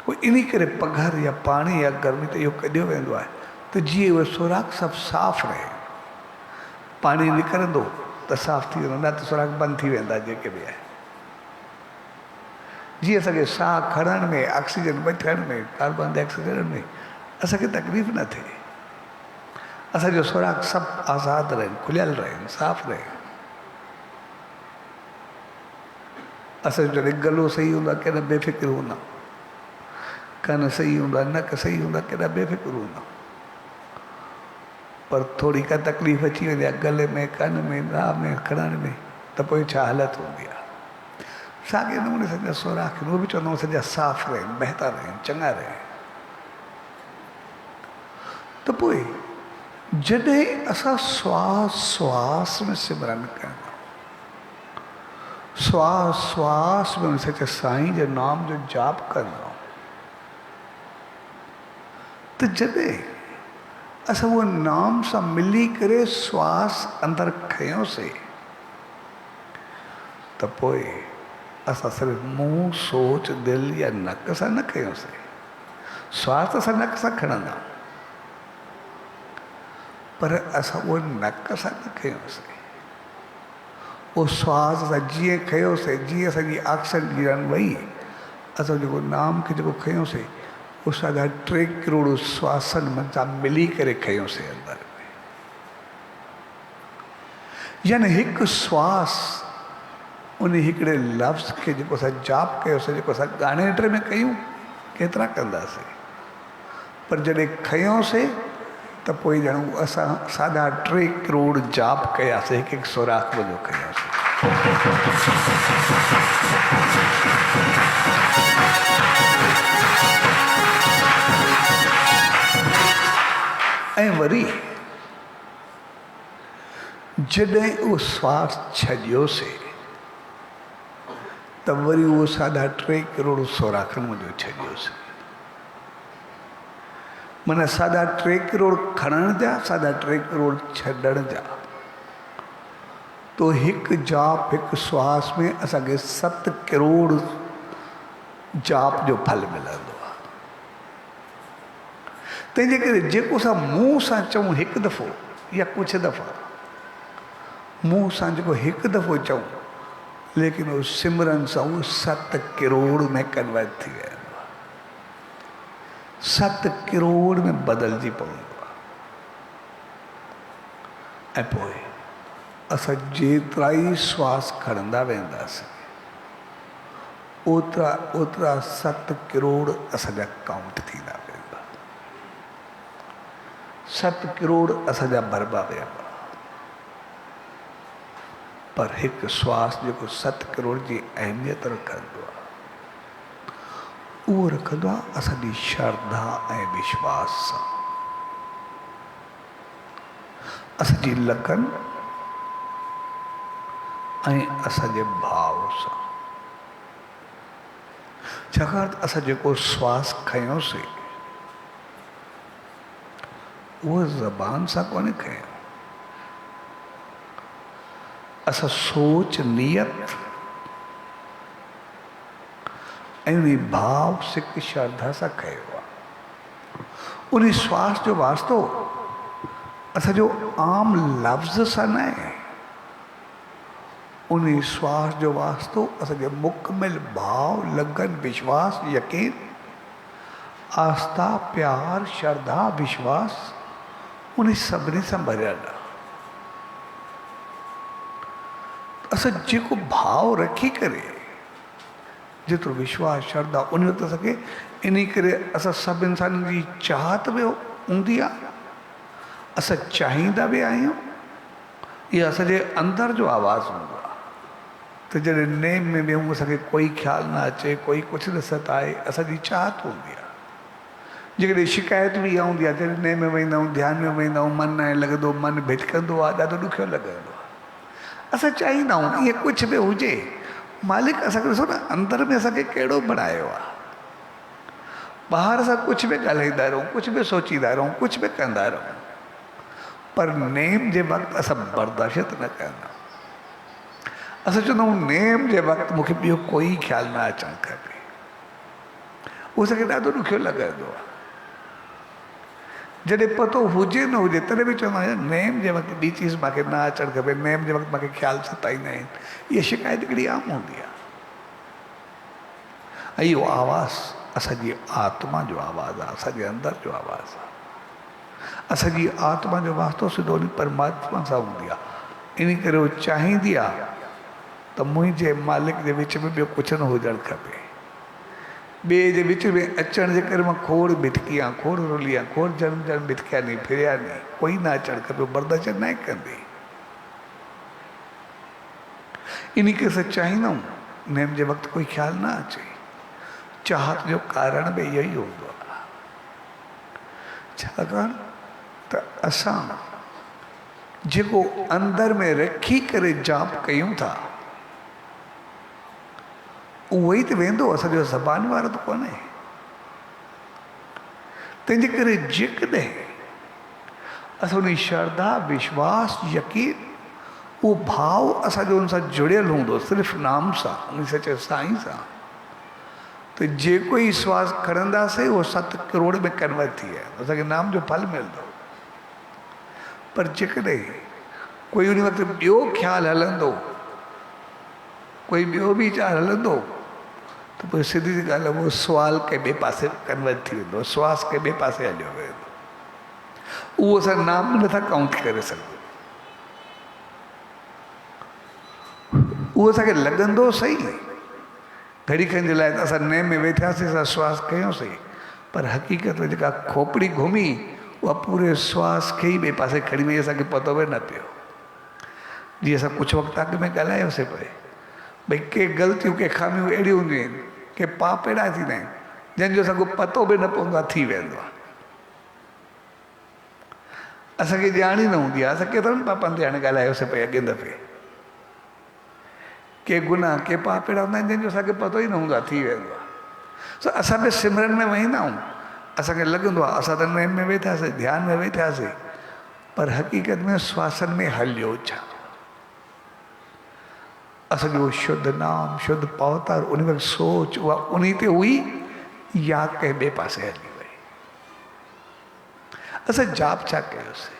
पोइ इन करे पघर या पाणी या गर्मी त इहो कढियो वेंदो आहे त जीअं उहे सोराख सभु साफ़ु रहे पाणी निकिरंदो त साफ़ु थी वेंदो न त सोराख बंदि थी वेंदा जेके बि आहे जीअं असांखे साह खणण में ऑक्सीजन वठण में कार्बन डाइऑक्साइड में असांखे तकलीफ़ न थिए असांजो सोराख सभु आज़ादु रहनि खुलियल रहनि साफ़ु रहे असांजो जॾहिं गलो सही हूंदो आहे केॾा बेफ़िक्र हूंदा कन सही हूंदा नक सही हूंदा केॾा बेफ़िक्र हूंदा पर थोरी का तकलीफ़ अची वेंदी आहे गले में कन में राह में खणण में त पोइ छा हालति हूंदी आहे साॻे नमूने सॼा सोराख आहिनि उहे बि चवंदा आहियूं सॼा साफ़ु रहनि बहितर रहनि चङा रहनि त पोइ जॾहिं असां श्वास श्वास में सिमरन कंदा श्वास श्वास में सचे साईं जे नाम जो जाप कंदा त जॾहिं असां उहो नाम सां मिली करे श्वास अंदरि खयोंसीं त पोइ असां सिर्फ़ु मुंहुं सोच दिलि या नक सां न खयोंसीं। श्वास असां नक सां खणंदा पर असां उहो नक सां न खयोंसीं। उहो श्वास असां जीअं खयोसीं, जीअं असांजी ऑक्सीजन जी रन वई, असां जेको नाम खे जेको खयोसीं उहो साढा 3 करोड़ श्वासनि मन सां मिली करे खयोसीं अंदरि में। यानी हिकु श्वास उन हिकिड़े लफ़्ज़ खे जेको असां जाप कयोसीं, जेको असां ॻाणे में कयूं, केतिरा कंदासीं, पर जॾहिं खयोसीं त पोइ ॼणो असां साढा 3 करोड़ जाप कयासीं, हिकु हिकु सुराख वञो खयोसीं। ऐं वरी जॾहिं उहो श्वास छॾियोसीं त वरी उहो साढा 3 करोड़ सोराखनि मुंहिंजो छॾियोसीं। माना साढा 3 करोड़ खणण जा, साढा 3 करोड़ छॾण जा। तो हिकु जाप, हिकु श्वास में असांखे 7 करोड़ जाप जो फल मिलंदो आहे। तंहिंजे करे जेको असां मुंहं सां चऊं हिकु दफ़ो या कुझु दफ़ा, मुंहं सां जेको हिकु दफ़ो चऊं, लेकिन उहो सिमरन सां उहो 7 करोड़ में कन्वर्ट थी वेंदो आहे, 7 करोड़ में बदिलजी पवंदो आहे। ऐं पोइ असां जेतिरा ई श्वास खणंदा वेंदासीं ओतिरा ओतिरा 7 करोड़ असांजा काउंट थींदा वेंदा, 7 करोड़ असांजा भरबा वेंदा। पर हिकु श्वास जेको 7 करोड़ जी अहमियत रखंदो आहे, उहो रखंदो आहे असांजी श्रद्धा ऐं विश्वास सां, असांजी लगन ऐं असांजे भाव सां। छाकाणि त असां जेको श्वास खयोंसीं उहो ज़बान सां कोन्हे खयों, असां सोच, नियत ऐं उन भाव सिक श्रद्धा सां कयो आहे। उन श्वास जो वास्तो असांजो आम लफ़्ज़ सां न आहे, उन श्वास जो वास्तो असांजे मुकमिल भाव, लगन, विश्वास, यकीन, आस्था, प्यार, श्रद्धा, विश्वास उन सभिनी सां भरियल आहे। असां जेको भाव रखी करे, जेतिरो विश्वास, श्रद्धा उन वक़्तु असांखे, इन करे असां सभु इंसाननि जी चाहत बि हूंदी आहे, असां चाहींदा बि आहियूं, इहा असांजे अंदरि जो आवाज़ु हूंदो आहे। त जॾहिं नेम में विहूं असांखे कोई ख़्यालु न अचे, कोई कुझु न सताए, असांजी चाहत हूंदी आहे। जेकॾहिं शिकायत बि इहा हूंदी आहे, जॾहिं नेम में वेंदा आहियूं, ध्यान में वेंदा आहियूं, मन न लॻंदो, मन भिटकंदो आहे, ॾाढो ॾुखियो लॻंदो आहे। असां चाहींदा आहियूं ईअं कुझु बि हुजे, मालिक असांखे ॾिसो न अंदरि में असांखे कहिड़ो बणायो आहे। ॿाहिरि असां कुझु बि ॻाल्हाईंदा रहूं, कुझु बि सोचींदा रहूं, कुझु बि कंदा रहूं, पर नेम जे वक़्तु असां बर्दाश्त न कंदा। असां चवंदा आहियूं नेम जे वक़्तु मूंखे ॿियो कोई ख़्यालु न अचणु खपे, उहो असांखे ॾाढो ॾुखियो लॻंदो आहे। जॾहिं पतो हुजे न हुजे तॾहिं बि चवंदा आहियूं नेम जे वक़्तु ॿी चीज़ मूंखे न अचणु खपे, नेम जे वक़्तु मूंखे ख़्यालु सताईंदा आहिनि, इहा शिकायत हिकिड़ी आम हूंदी आहे। ऐं इहो आवाज़ु असांजी आत्मा जो आवाज़ु आहे, असांजे अंदरि जो आवाज़ु आहे। असांजी आत्मा जो वास्तो सिधो परमात्मा सां हूंदी आहे, इन करे उहो चाहींदी आहे त मुंहिंजे मालिक जे विच में ॿियो कुझु न हुजणु खपे। ॿिए जे विच में अचण जे करे मां खोड़ भिटकी आहियां, खोड़ रुली आहियां, खोड़ जन्म जन्म भिटकिया नहीं, फिरिया नहीं, कोई न अचणु खपे, बर्दाश्त न कंदी। इन करे असां चाहींदा आहियूं नेम जे वक़्तु कोई ख़्यालु न अचे। चाहत जो कारण बि इहो ई हूंदो आहे, छाकाणि त असां जेको अंदरि में रखी करे जाप कयूं था उहो ई त वेंदो, असांजो ज़बान वारो त कोन्हे। तंहिंजे करे जेकॾहिं असां उन श्रद्धा विश्वास यकीन वो भाव असांजो उन सां जुड़ियल हूंदो सिर्फ़ु नाम सां उन सचे साईं सां तो जेको ई श्वास खणंदासीं उहो 7 करोड़ में कन्वर्ट थी वेंदो असांखे नाम जो फल मिलंदो पर जेकॾहिं कोई उन वक़्तु ॿियो ख़्यालु हलंदो कोई ॿियो वीचार हलंदो तो पोइ सिधी सी ॻाल्हि आहे उहो सुवाल के ॿिए पासे कन्वर्ट थी वेंदो श्वास के ॿिए पासे हलियो वेंदो उहो असां नाम में नथा काउंट करे सघूं उहो असांखे लॻंदो सही घड़ी खनि जे लाइ असां नेम में वेठासीं असां श्वास कयोसीं पर हक़ीक़त में जेका खोपड़ी घुमी उहा पूरे श्वास खे ई ॿिए पासे खणी वई असांखे पतो बि न पियो जीअं असां कुझु वक़्तु अॻु में ॻाल्हायोसीं पए भई के ग़लतियूं के खामियूं अहिड़ियूं हूंदियूं आहिनि के पाप अहिड़ा थींदा आहिनि जंहिंजो असांखे पतो बि न पवंदो आहे थी वेंदो आहे असांखे ॼाण ई न हूंदी आहे असां केतिरनि पापनि ते हाणे ॻाल्हायोसीं पए अॻे दफ़े के गुनाह के पाप अहिड़ा हूंदा आहिनि जंहिंजो असांखे पतो ई न हूंदो आहे थी वेंदो आहे सो असां बि सिमरन में वेहींदा आहियूं असांखे लॻंदो आहे असां त नेम में वेठासीं ध्यान में वेठासीं पर हक़ीक़त में श्वासन में हलियो छा असांजो शुद्ध नाम शुद्ध पवतार उन वक़्तु सोच उहा उन ते हुई या कंहिं ॿिए पासे हली वई असां जाप छा कयोसीं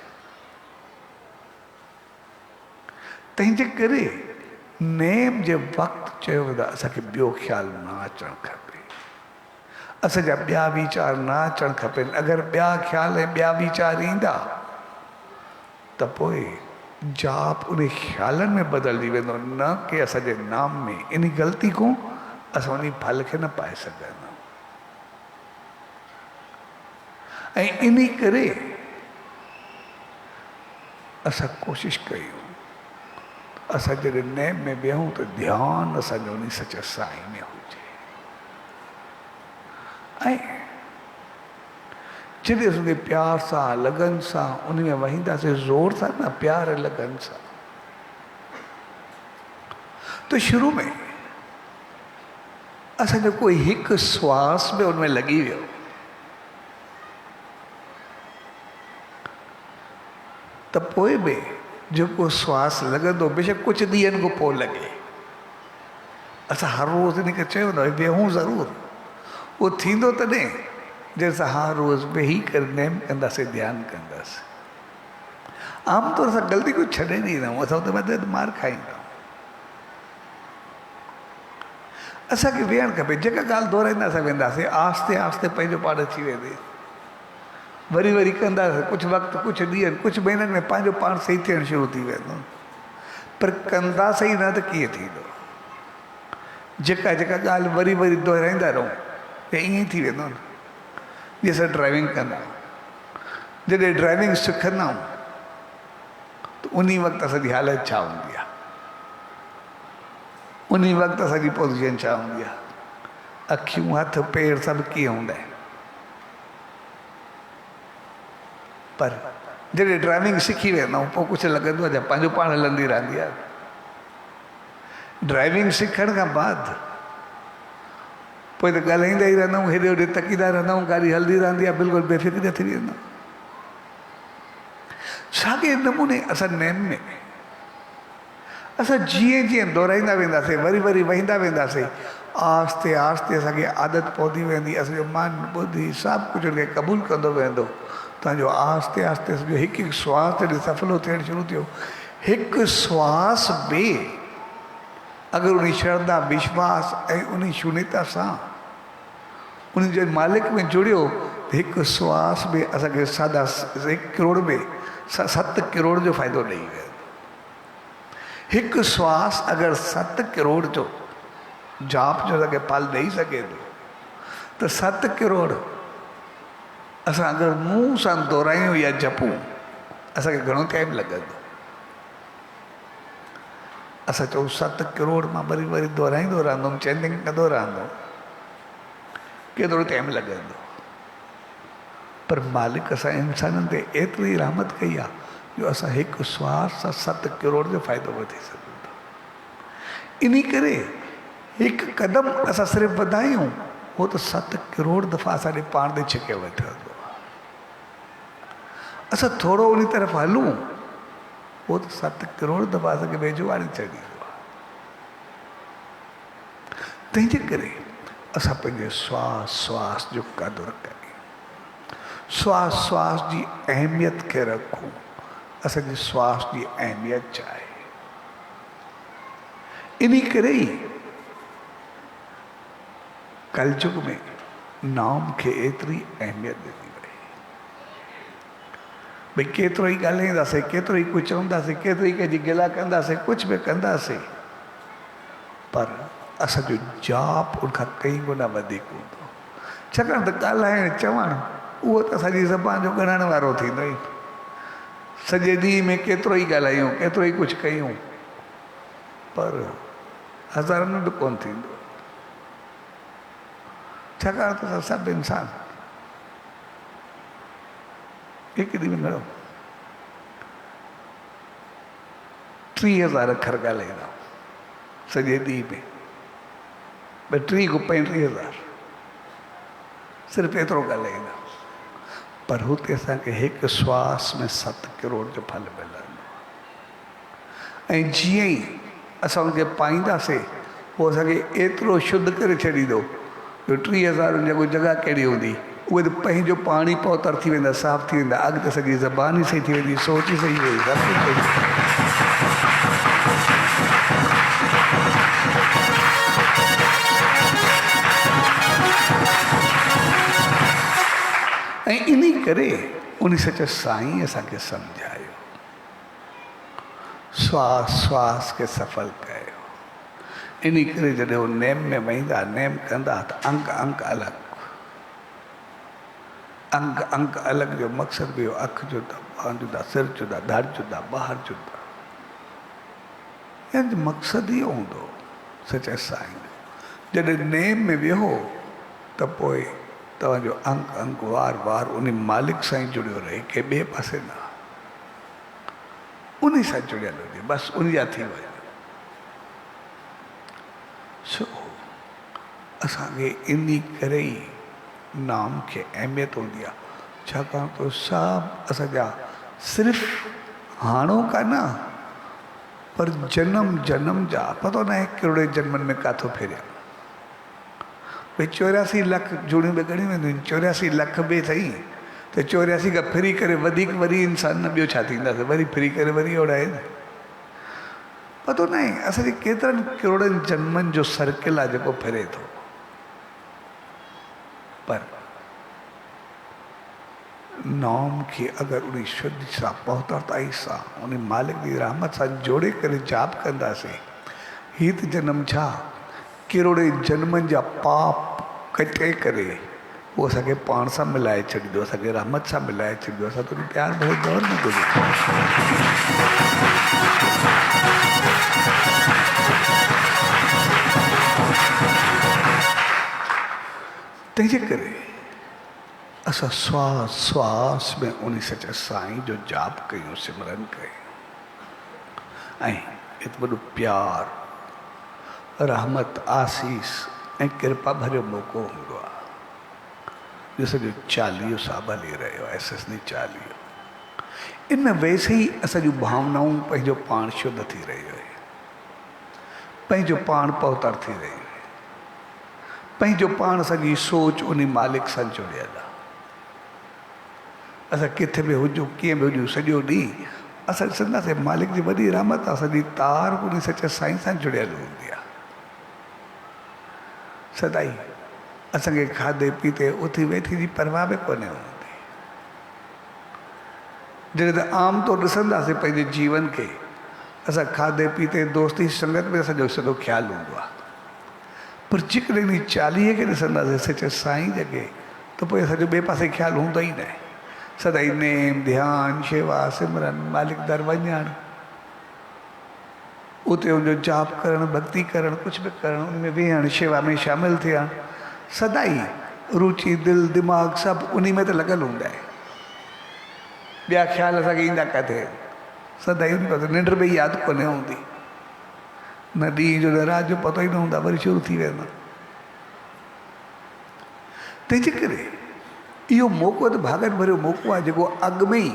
तंहिंजे करे नेम जे वक़्तु चयो वेंदो आहे असांखे ॿियो ख़्यालु न अचणु खपे असांजा ॿिया वीचार न अचणु खपनि अगरि ॿिया ख़्याल ऐं ॿिया वीचार ईंदा त पोइ जाप उन ख़्यालनि में बदिलजी वेंदो न कि असांजे नाम में इन ग़लती खां असां उन फल खे न पाए सघंदा ऐं इन करे असां कोशिशि कयूं असां जॾहिं नेम में वेहूं त ध्यानु असांजो उन सचे साईं में हुजे ऐं जॾहिं असां प्यार सां लगन सां उन में वहींदासीं ज़ोर सां न प्यार ऐं लगन सां तो शुरू में असांजो कोई हिकु श्वास में उनमें लॻी वियो त पोइ बि जेको श्वास लॻंदो बेशक कुझु ॾींहंनि खां पोइ लॻे असां हर रोज़ु इन खे चयो न वेहूं ज़रूरु उहो थींदो तॾहिं जंहिं असां हर रोज़ु वेही करे नेम कंदासीं ध्यानु कंदासीं आमतौर सां ग़लती को छॾे ॾींदा आहियूं असां हुते मथे मार खाईंदा आहियूं असांखे वेहणु खपे जेका ॻाल्हि दोहराईंदासीं वेंदासीं आहिस्ते आहिस्ते पंहिंजो पाण अची वेंदे वरी वरी कंदासीं कुझु वक़्तु कुझु ॾींहंनि कुझु महीननि में पंहिंजो पाण सही थियणु शुरू थी वेंदो पर कंदासीं न त कीअं थींदो जेका जेका ॻाल्हि वरी वरी दोहराईंदा रहूं त ईअं ई थी वेंदो न जीअं असां ड्राइविंग कंदा आहियूं जॾहिं ड्राइविंग सिखंदा आहियूं त उन वक़्तु असांजी हालत छा हूंदी आहे उन वक़्तु असांजी पोज़ीशन छा हूंदी आहे अखियूं हथ पेर सभु कीअं हूंदा आहिनि पर जॾहिं ड्राइविंग सिखी वेंदा आहियूं पोइ कुझु लॻंदो आहे पंहिंजो पाण हलंदी रहंदी आहे ड्राइविंग सिखण खां बाद पोइ त ॻाल्हाईंदा ई रहंदा आहियूं हेॾे होॾे तकींदा रहंदा आहियूं गाॾी हलंदी रहंदी आहे बिल्कुलु बेफ़िक्र थी वेंदा आहियूं साॻे नमूने असां नेम में असां जीअं जीअं दोहराईंदा वेंदासीं वरी वरी वहींदा वेंदासीं आहिस्ते आहिस्ते असांखे आदत पवंदी वेंदी असांजो मन ॿुधी सभु कुझु हुनखे क़बूलु कंदो वेंदो तव्हांजो आहिस्ते आहिस्ते सॼो हिकु हिकु श्वास जॾहिं सफ़लो थियणु शुरू थियो हिकु श्वास बि अगरि उन श्रद्धा विश्वास ऐं उन शून्यता सां उन जे मालिक में जुड़ियो त हिकु श्वास बि असांखे सादा 1 करोड़ में 7 करोड़ जो फ़ाइदो ॾेई वियो हिकु श्वास अगरि 7 करोड़ जो जाप जो असांखे फल ॾेई सघे थो त 7 करोड़ असां अगरि मुंहं सां दोहरायूं या जपूं असांखे घणो टाइम लॻंदो असां चऊं 7 करोड़ मां वरी वरी दोहराईंदो रहंदुमि चैंटिंग कंदो रहंदुमि केतिरो टाइम लॻंदो पर मालिक असां इंसाननि ते एतिरी रहमत कई आहे जो असां हिकु श्वास सां 7 करोड़ जो फ़ाइदो वठी सघूं था इन करे हिकु क़दम असां सिर्फ़ु वधायूं उहो त 7 करोड़ दफ़ा असांजे पाण ते छिके वठंदो असां थोरो उन तरफ़ हलूं वो तो 7 करोड़ दफ़ा असांखे वेझो आणे छॾींदो आहे। तंहिंजे करे असां पंहिंजे श्वास श्वास जो क़दुरु कयूं, श्वास श्वास जी अहमियत खे रखूं। असांजे श्वास जी अहमियत छा आहे? इन करे ई कलयुग में नाम खे एतिरी अहमियत ॾिनी वई। भई केतिरो ई ॻाल्हाईंदासीं, केतिरो ई कुझु चवंदासीं, केतिरो ई कंहिंजी गिला कंदासीं, कुझु बि कंदासीं, पर असांजो जाप उनखां कई गुना वधीक हूंदो। छाकाणि त ॻाल्हाइणु चवणु उहो त असांजी ज़बान जो ॻणण वारो थींदो ई। सॼे ॾींहं में केतिरो ई ॻाल्हायूं, केतिरो ई कुझु कयूं, पर हज़ारनि में बि कोन थींदो। छाकाणि त असां सभु इंसान हिकु ॾींहुं में घणो 30,000 अखर ॻाल्हाईंदा सॼे ॾींहं में, भई 3 को 35,000 सिर्फ़ु एतिरो ॻाल्हाईंदा, पर हुते असांखे हिकु श्वास में 7 करोड़ जो फल मिलंदो। ऐं जीअं ई असां हुनखे पाईंदासीं उहो असांखे एतिरो शुद्ध करे छॾींदो जो 30,000 जेको जॻह कहिड़ी हूंदी उहे त पंहिंजो पाणी पौतर थी वेंदा, साफ़ थी वेंदा। अॻिते सॼी ज़बान ई सही थी वेंदी, सोच ई सही वेंदी, सभु कुझु सही। ऐं इन करे उन सच साईं असांखे सम्झायो, श्वास श्वास खे सफल कयो। इन करे जॾहिं उहो नेम में वेंदा, नेम कंदा त अंक अंक अलॻि, अंक अंक अलॻि जो मक़सदु बि अखि जुदा, बांह जुदा, सिर जुदा, धड़ जुदा, ॿाहिरि जुदा। यानी मक़सदु इहो हूंदो सच साईं। जॾहिं नेम में वियो त पोइ तव्हांजो अंक अंक वार वार उन मालिक सां ई जुड़ियो रहे, के ॿिए पासे न, उन सां जुड़ियल हुजे, बसि उन जा थी वञे। सो असांखे इन करे ई नाम खे अहमियत हूंदी आहे। छाकाणि त सभु असांजा सिर्फ़ु हाणोका न, पर जन्म जन्म जा पतो न आहे कहिड़े जन्मनि में काथो फेरिया। भई 84 लख जूड़ियूं बि ॻणियूं वेंदियूं आहिनि, 84 लख बि अथई त 84 खां फिरी करे वधीक वरी इंसान न ॿियो छा थींदासीं, वरी फिरी करे वरी ओड़ा आहिनि। पतो न आहे असांजे केतिरनि करोड़नि जन्मनि जो सर्किल आहे जेको फिरे थो। पर नाम खे अगरि उन शुद्ध सां पहुतरताई सां उन मालिक जी रहमत सां जोड़े करे जाप कंदासीं, हीअ त जनम छा करोड़े जन्मनि जा पाप कटे करे उहो असांखे पाण सां मिलाए छॾींदो, असांखे रहमत सां मिलाए छॾींदो। असां तुंहिंजो प्यार भरे दौर न गुज़ारो। तंहिंजे करे असां श्वास श्वास में उन सच साईं जो जाप कयूं, सिमरन कयूं। ऐं एतिरो वॾो प्यार, रहमत, आसीस ऐं कृपा भरियो मौक़ो हूंदो आहे। जो सॼो 40 साल हली रहियो आहे, SSD 40। इन में वैसे ई असांजूं भावनाऊं पंहिंजो पाण शुद्ध थी रहियो आहे, पंहिंजो पाण पहुतर थी रहियो आहे, पंहिंजो पाण असांजी सोच उन मालिक सां जुड़ियल आहे। असां किथे बि हुजूं, कीअं बि हुजूं, सॼो ॾींहुं असां ॾिसंदासीं मालिक जी वॾी रहमत आहे, असांजी तार उन सच साईं सां जुड़ियल हूंदी आहे। सदाई असांखे खाधे पीते उथी वेठी जी परवाह बि कोन्हे हूंदी। जॾहिं त आम तौरु ॾिसंदासीं पंहिंजे जीवन खे, असां खाधे पीते दोस्ती संगत में असांजो सॼो ख़्यालु हूंदो आहे। पर जेकॾहिं इन 40 खे ॾिसंदासीं सच साईं जॻह, त पोइ असांजो ॿिए पासे ख़्यालु हूंदो ई न आहे। सदाई नेम, ध्यानु, शेवा, सिमरन, मालिक दर वञणु, उते हुनजो जाप करणु, भक्ति करणु, कुझु बि करणु, उन में वेहणु, शेवा में शामिलु थियणु, सदाई रुचि, दिलि, दिमाग़ सभु उन में त लॻल हूंदा आहे। ॿिया ख़्याल असांखे ईंदा किथे, सदाई उन में निंड बि यादि कोन्हे हूंदी, न ॾींहं जो न राति जो पतो ई न हूंदा, वरी शुरू थी वेंदा। तंहिंजे करे इहो मौक़ो त भागनि भरियो मौक़ो आहे जेको अॻु में ई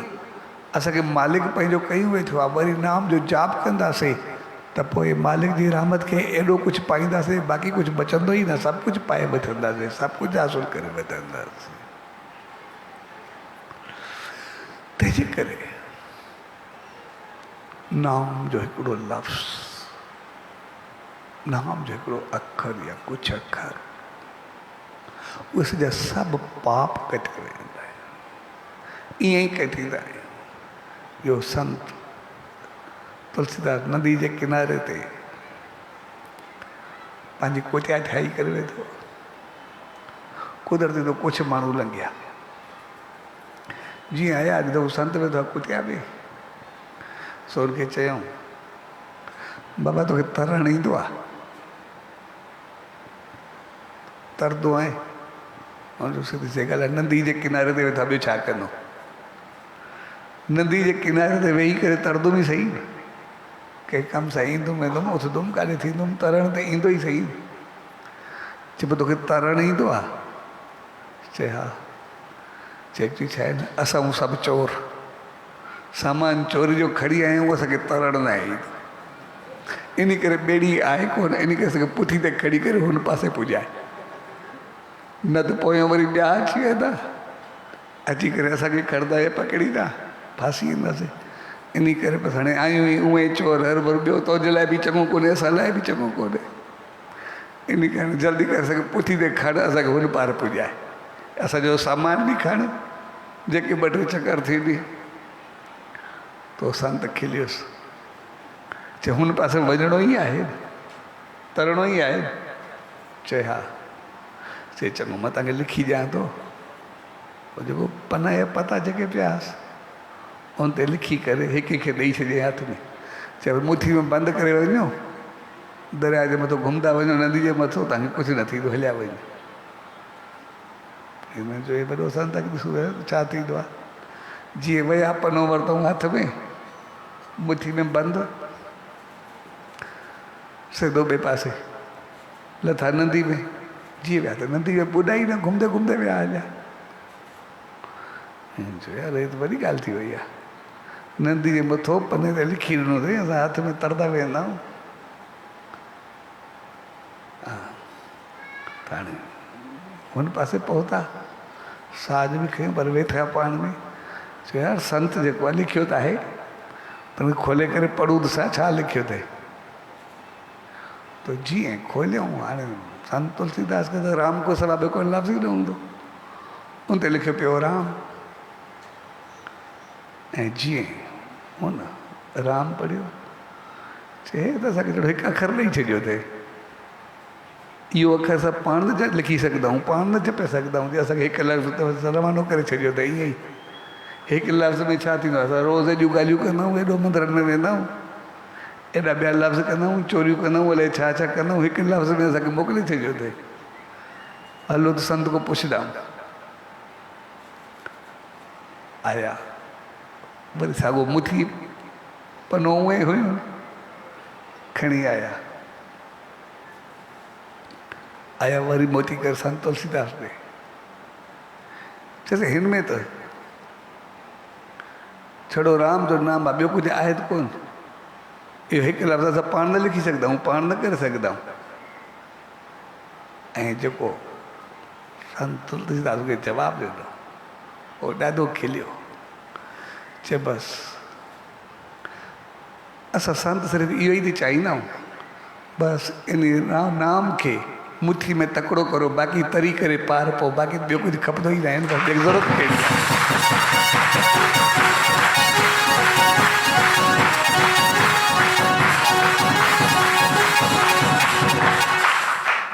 असांखे मालिक पंहिंजो कयूं वेठो आहे, वरी नाम जो जाप कंदासीं त पोइ मालिक जी रहमत खे एॾो कुझु पाईंदासीं, बाक़ी कुझु बचंदो ई न, सभु कुझु पाए वठंदासीं, सभु कुझु हासिलु करे वठंदासीं। तंहिंजे करे नाम जो हिकिड़ो लफ़्ज़, नाम जो हिकिड़ो अखर या कुझु अखर, उहे सॼा सभु पाप कटे वेंदा आहिनि। ईअं ई कटींदा आहिनि। जो संत तुलसीदास नदी जे किनारे ते पंहिंजी कुटिया ठाही करे वेठो, कुदरती तो कुझु माण्हू लंघिया, जीअं आया ॾिठो संत वेठो आहे कुटिया में, सो हुनखे चयऊं बाबा तोखे तरणु ईंदो आहे? तरंदो आहे? हुनजो सिधी सी ॻाल्हि आहे, नदी जे किनारे ते वेठा, ॿियो छा कंदो? नदी जे किनारे ते वेही करे तरंदुमि ई सही, कंहिं कम सां ईंदुमि वेंदुमि, उथंदुमि, काॾे थींदुमि, तरण त ईंदो ई सही। चए पोइ तोखे तरणु ईंदो आहे? चए हा। चए एक्चुअली छा आहे न, असां सभु चोर, सामान चोरी जो खणी आया आहियूं, असांखे तरणु न आहे, इन करे ॿेड़ी आहे कोन, इन करे असांखे पुठी ते खणी करे हुन पासे पुॼाए, न त पोयां वरी ॿिया अची वेंदा, अची करे असांखे खणंदा या पकड़ींदा, फासी ईंदासीं। इन करे बसि हाणे आयूं ई उहे चोर, हर भर ॿियो तुंहिंजे लाइ बि चङो कोन्हे, असां लाइ बि चङो कोन्हे, इन करे जल्दी करे असांखे पुठी ते खण, असांखे हुन पार पुॼाए, असांजो सामान बि खण, जेके ॿ टे चकर थींदी। तो संत खिलियुसि, चए हुन पासे वञिणो ई आहे, तरणो ई आहे? चए हा। चए चङो, मां तव्हांखे लिखी ॾियां थो, पोइ जेको पन जा पता जेके पियासि उन ते लिखी करे हिक खे ॾेई छॾियईं हथ में। चए मुठी में बंदि करे वञो, दरिया जे मथां घुमंदा वञो, नदी जे मथां, तव्हांखे कुझु न थींदो, हलिया वञो। हिन जो वॾो संत ॾिसो छा थींदो आहे, जीअं विया पनो वरितऊं हथ में, मुठी में बंदि, सिधो ॿिए पासे लथा नदी में, जीअं विया त नदी में ॿुॾाई न, घुमंदे घुमंदे विया हलिया। चयो यार हे त वॾी ॻाल्हि थी वई आहे, नदी जे मथां पने ते लिखी ॾिनो अथई, असां हथ में तरंदा वेंदा आहियूं। हा, हाणे हुन पासे पहुता, साज बि खयूं, पर वेठा पाण में। चयो यार संत जेको आहे लिखियो त आहे, पर खोले करे पढ़ूं त छा लिखियो अथई? तो जीअं खोलियऊं, हाणे संत तुलसीदास खे त राम को सवा ॿियो कोई लफ़्ज़ ई न हूंदो, उन ते लिखियो पियो राम। ऐं जीअं हुन राम पढ़ियो, चए त असांखे जहिड़ो हिकु अखर ॾेई छॾियो अथई, इहो अखर असां पाण न लिखी सघंदा आहियूं, पाण न चपे सघंदा आहियूं, जीअं असांखे हिकु लफ़्ज़ रवानो करे छॾियो अथई। ईअं ई हिकु लफ़्ज़ में छा थींदो आहे, असां रोज़ जूं ॻाल्हियूं कंदा आहियूं, एॾो मंदरनि में वेंदा आहियूं, एॾा ॿिया लफ़्ज़ कंदा आहियूं, चोरियूं कंदा आहियूं, अलाए छा छा कंदा आहियूं, हिकु लफ़्ज़ में असांखे मोकिले छॾियो अथई। हलो त संत को पुछंदा आया, वरी साॻो मुठी पनो उहे हुयूं, खणी आया वरी मोटी करे संत तुलसीदास ॾे। चइसि हिन में त छड़ो राम जो नाम आहे, ॿियो कुझु आहे त कोन, इहो हिकु लफ़्ज़ असां पाण न लिखी सघंदा आहियूं, पाण न करे सघंदा आहियूं। ऐं जेको संत तुलसीदास खे जवाबु ॾिनो, उहो ॾाढो खिलियो, चए बसि असां संत सिर्फ़ु इहो ई त चाहींदा आहियूं, बसि इन नाम खे मुठी में तकिड़ो करो, बाक़ी तरी करे पार पो, बाक़ी ॿियो कुझु खपंदो ई न आहे, बसि ज़रूरत कहिड़ी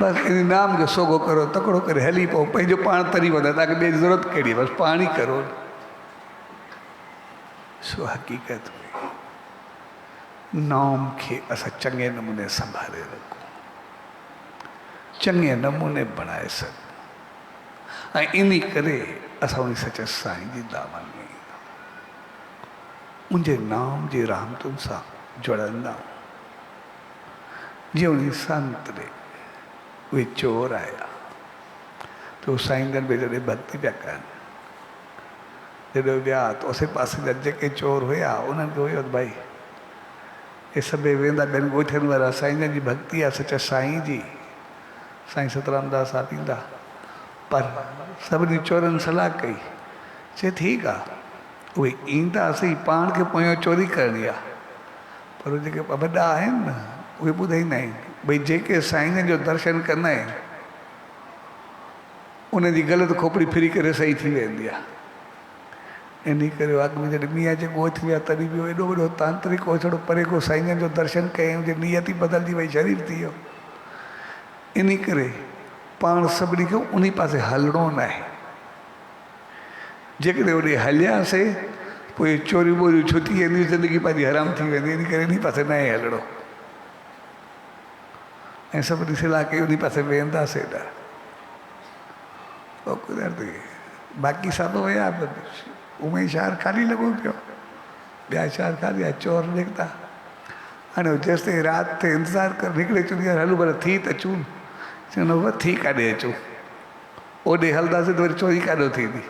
बसि इन नाम खे सोगो करो, तकिड़ो करे हली पओ, पंहिंजो पाण तरी वञो, तव्हांखे ॿिए जी ज़रूरत कहिड़ी, बसि पाण ई करो। सो हक़ीक़त में नाम खे असां चङे नमूने संभाले रखूं, चङे नमूने बणाए सघूं, ऐं इन करे असां उन सच साईं जी दामन में मुंहिंजे नाम जे रामतुनि सां जुड़ंदा आहियूं। जीअं उन संत ॾे उहे चोर आया, तो साईं जन बि जॾहिं भक्ति पिया कनि, जॾहिं विया त उसे पासे जा जेके चोर हुया उन्हनि खे हुयो त भाई हे सभई वेंदा ॿियनि ॻोठनि वारा साईं जन जी भक्ति आहे सच साईं जी। साईं सतराम दास साहिब ईंदा पर सभिनी चोरनि सलाह कई चए ठीकु आहे उहे ईंदा असीं पाण खे पोयां चोरी करणी आहे पर जेके वॾा आहिनि न उहे ॿुधाईंदा आहिनि भई जेके साईं जो दर्शन कंदा आहिनि उनजी ग़लति खोपड़ी फिरी करे सही थी वेंदी आहे। इन करे अॻु में जॾहिं मीआं जे ॻोठ विया तॾहिं बि एॾो वॾो तांत्रिक हो छड़ो परे को साईं जो दर्शन कयईं जे नियत ई बदिलजी वई शरीर थी वियो। इन करे पाण सभिनी खे उन पासे हलणो न आहे। जेकॾहिं होॾे हलियासीं पोइ चोरी ॿोरियूं छुटी वेंदियूं ज़िंदगी पंहिंजी हराम थी वेंदी। इन करे इन पासे न आहे हलणो ऐं सभिनी सलाह कई उन पासे वेंदासीं न। बाक़ी सभु हुया उमें शहर ख़ाली लॻो पियो ॿिया शहर ख़ाली आहे चोर निकिता। हाणे जेसि ताईं राति ते इंतज़ारु कर निकिरे चवंदी हलूं भले थी त अचूं चवंदो बसि थी काॾे अचूं ओॾे हलंदासीं त वरी चोरी काॾो थींदी।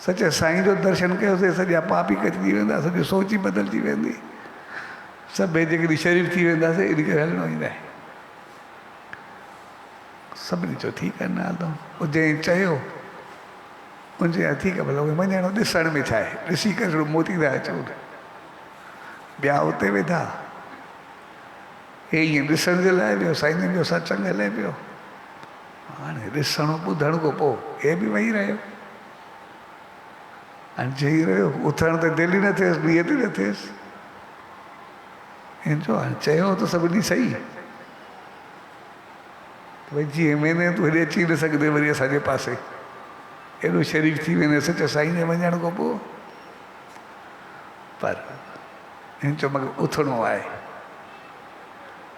सच साईं जो दर्शन कयोसीं सॼा पापी कटिजी वेंदा सॼी सोच ई बदिलजी वेंदी सभु जेकॾहिं शरीर थी वेंदासीं इन करे हलणो ई न आहे। सभिनी चयो ठीकु आहे न हलूं जंहिं चयो उनजे ठीकु आहे भला उहे वञण ॾिसण में छा आहे ॾिसी करे मोती था अचूं ॿिया उते वेठा हे ईअं ॾिसण जे लाइ वियो साईं जो सत्संग हले पियो हाणे ॾिसणो ॿुधण खां पोइ हे बि वेही रहियो हाणे चई रहियो उथण त दिलि ई न थिएसि नियत ई न थिएसि। हिन जो हाणे चयो त सभिनी सही भई जीअं महिने तूं हेॾे अची न सघंदे वरी असांजे पासे एॾो शरीफ़ थी वेंदे सच साईं जे वञण खां पोइ पर हिन चयो मूंखे उथणो आहे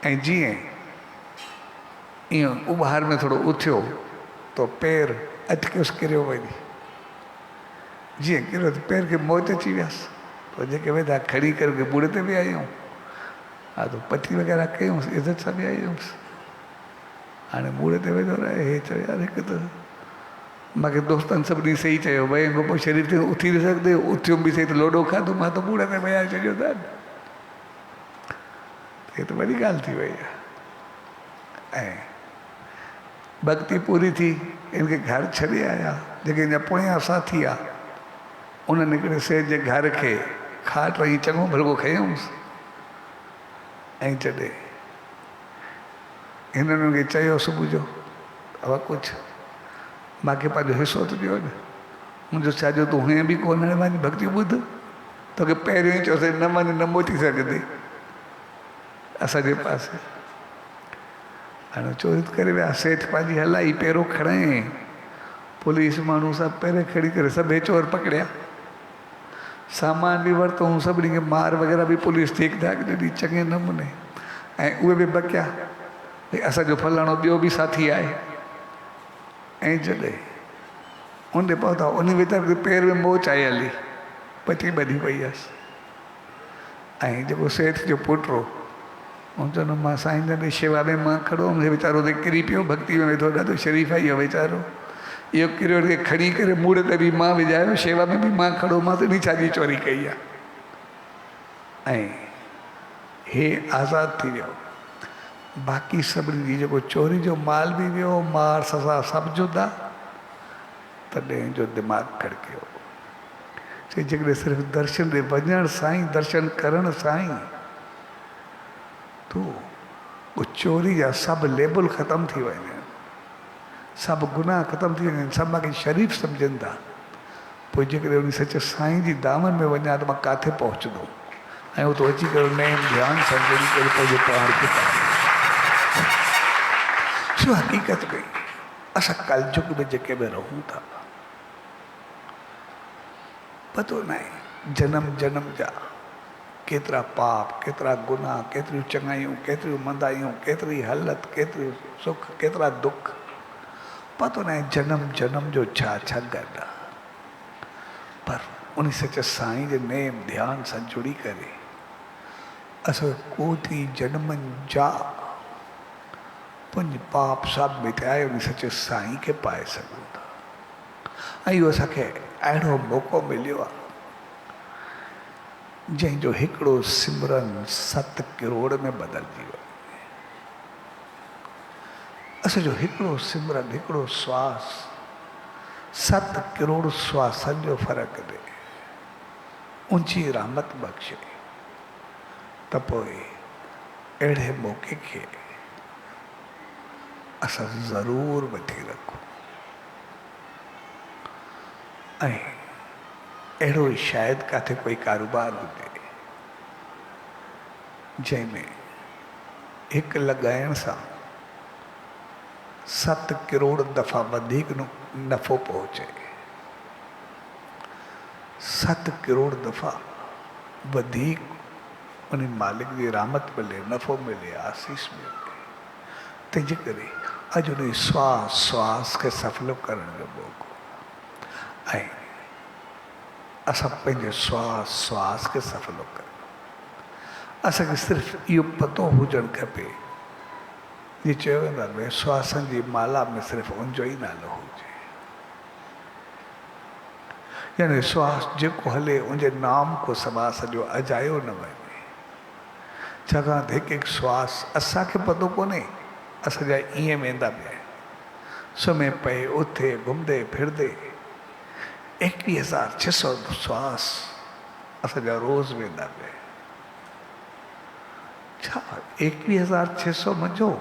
ऐं जीअं ईअं उॿार में थोरो उथियो त पेर अटकियोसि किरियो वञी जीअं किरियो त पेर खे मौत अची वियसि पोइ जेके वेठा खणी करे बूढ़े ते बि आहियूं हा त पटी वग़ैरह कयूंसि इज़त सां बि आहियूंसि। हाणे बूढ़े ते वेठो रहे हे चयो यार हिकु त मूंखे दोस्तनि सभिनी सही चयो भई खां पोइ शरीर ते उथी न सघंदे उथियुमि बि सही त लोॾो खाधो मां त बूढ़े ते विया छॾियो त हे त वॾी ॻाल्हि थी वई आहे। ऐं भक्ति पूरी थी इनखे घर छॾे आया जेके हिन जा पुणिया साथी आहे उन्हनि हिकिड़े सेठ जे घर खे खाट रही चङो भलको खयऊंसि ऐं जॾहिं हिननि खे चयो सुबुह जो अब कुझु मूंखे पंहिंजो हिसो त ॾियो न मुंहिंजो छाजो तूं हीअं बि कोन हाणे मुंहिंजी भक्ति ॿुध तोखे पहिरियों ई चयोसीं न वञ न मोटी सघंदे असांजे पासे। हाणे चोरी करे विया सेठ पंहिंजी हलाई पहिरियों खणाई पुलिस माण्हू सभु पहिरें खणी करे सभई चोर पकड़िया सामान बि वरितो सभिनी खे मार वग़ैरह बि पुलिस ठीकु ठाक ॾिनी चङे नमूने ऐं उहे बि बकिया भई असांजो फलाणो ॿियो बि साथी आहे। ऐं जॾहिं उन पहुता उन वीचारे पेर में मोच आई हली पटी ॿधी पई हुअसि ऐं जेको सेठ जो पुटु हो उन चवंदो मां साईं जन जी शेवा में मां खड़ो हुउमि वीचारो त किरी पियो भक्ति में वेठो ॾाढो शरीफ़ आहे इहो वीचारो इहो किरियो खे खणी करे मूड़ ते बि मां विझायो शेवा में बि मां खड़ो मां त इन छाजी चोरी कई आहे। ऐं हे आज़ादु थी वियो बाक़ी सभिनी जी जेको चोरी जो माल बि वियो मार ससा सभु जुदा तॾहिं जो दिमाग़ खड़कियो चई जेकॾहिं सिर्फ़ु दर्शन ॾे वञणु साईं दर्शन करणु साईं तूं चोरी जा सभु लेबल ख़तमु थी वञनि सभु गुनाह ख़तमु थी वञनि सभु मूंखे शरीफ़ सम्झनि था पोइ जेकॾहिं उन सच साईं जी दामन में वञा त मां किथे पहुचंदुमि ऐं उहो अची करे नेम ध्यानु सम्झी करे पंहिंजो पहाड़ खे छो हक़ीक़त में असां कलयुग में जेके बि रहूं था पतो न आहे जनम जनम जा केतिरा पाप केतिरा गुनाह केतिरियूं चङाइयूं केतिरियूं मंदाइयूं केतिरी हालत केतिरियूं सुख केतिरा दुख पतो न आहे जनम जनम जो छा छा गॾु आहे पर उन सच साईं जे नेम ध्यान सां जुड़ी करे असां कोटि जन्मनि जा पंज पाप सभु मिटाए उन सच साईं खे पाए सघूं था। ऐं इहो असांखे अहिड़ो मौक़ो मिलियो आहे जंहिंजो हिकिड़ो सिमरन 7 करोड़ में बदिलजी वियो। असांजो हिकिड़ो सिमरन, हिकिड़ो श्वास 7 करोड़ श्वासनि जो फ़र्क़ु ॾे, ऊंची रहमत बख़्शे। त पोइ अहिड़े मौक़े खे असां ज़रूरु वठी रखूं ऐं अहिड़ो ई शायदि किथे कोई कारोबार हुजे जंहिंमें हिकु लॻाइण सां 7 करोड़ दफ़ा वधीक नफ़ो पहुचे, 7 करोड़ दफ़ा वधीक उन मालिक जी रहमत मिले, नफ़ो मिले, आसीस मिले। तंहिंजे करे अॼु उन श्वास खे सफलो करण जो मौक़ो ऐं असां पंहिंजे श्वास खे सफलो कयूं। असांखे सिर्फ़ु इहो पतो हुजणु खपे, जीअं चयो वेंदो आहे श्वासनि जी माला में सिर्फ़ु उनजो ई नालो हुजे, यानी श्वास जेको हले उनजे नाम को सभा सॼो अजायो न वञे। छाकाणि त हिकु हिकु श्वास असांखे पतो कोन्हे, असांजा ईअं वेंदा पिया, सुम्हे पए उथे घुमंदे फिरंदे 21,600 श्वास असांजा रोज़ वेंदा पिया। छा 21,600 मंझो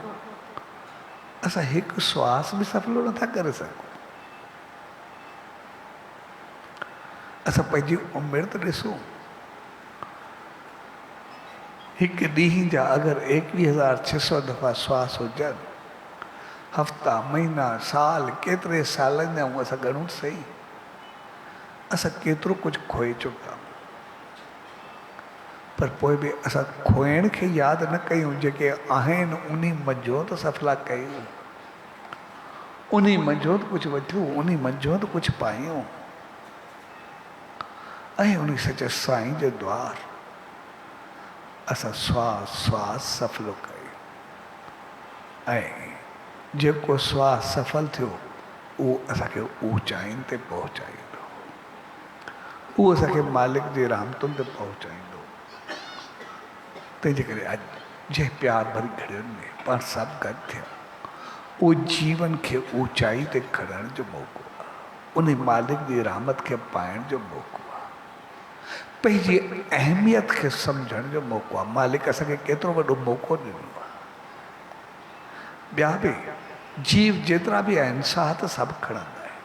असां हिकु श्वास बि सफलो नथा करे सघूं? असां पंहिंजी उमिरि त ॾिसूं, हिकु ॾींहं जा अगरि 21,600 दफ़ा श्वास हुजनि, हफ़्ता, महीना, साल, केतिरे सालनि जा असां ॻणूं सही, असां केतिरो कुझु खोए चुका। पर पोइ बि असां खोइण खे यादि न कयूं, जेके आहिनि उन मंझो त सफला कयूं, उन मंझो त कुझु वठूं, उन मंझो त कुझु पायूं ऐं उन सचे साईं जे द्वार असां श्वास सफलो कयूं ऐं जेको श्वास सफल थियो उहो असांखे ऊचाइनि ते पहुचाईंदो, उहो असांखे मालिक जी रहमतुनि ते पहुचाईंदो। तंहिंजे करे अॼु जंहिं प्यार भरी घड़ियुनि में पाण सभु गॾु थिया, उहो जीवन खे ऊचाई ते खणण जो मौक़ो आहे, उन मालिक जी रहमत खे पाइण जो मौक़ो आहे, पंहिंजी अहमियत खे सम्झण जो मौक़ो आहे। मालिक असांखे केतिरो वॾो मौक़ो ॾिनो आहे। ॿिया बि जीव जेतिरा बि आहिनि साह त सभु खणंदा आहिनि,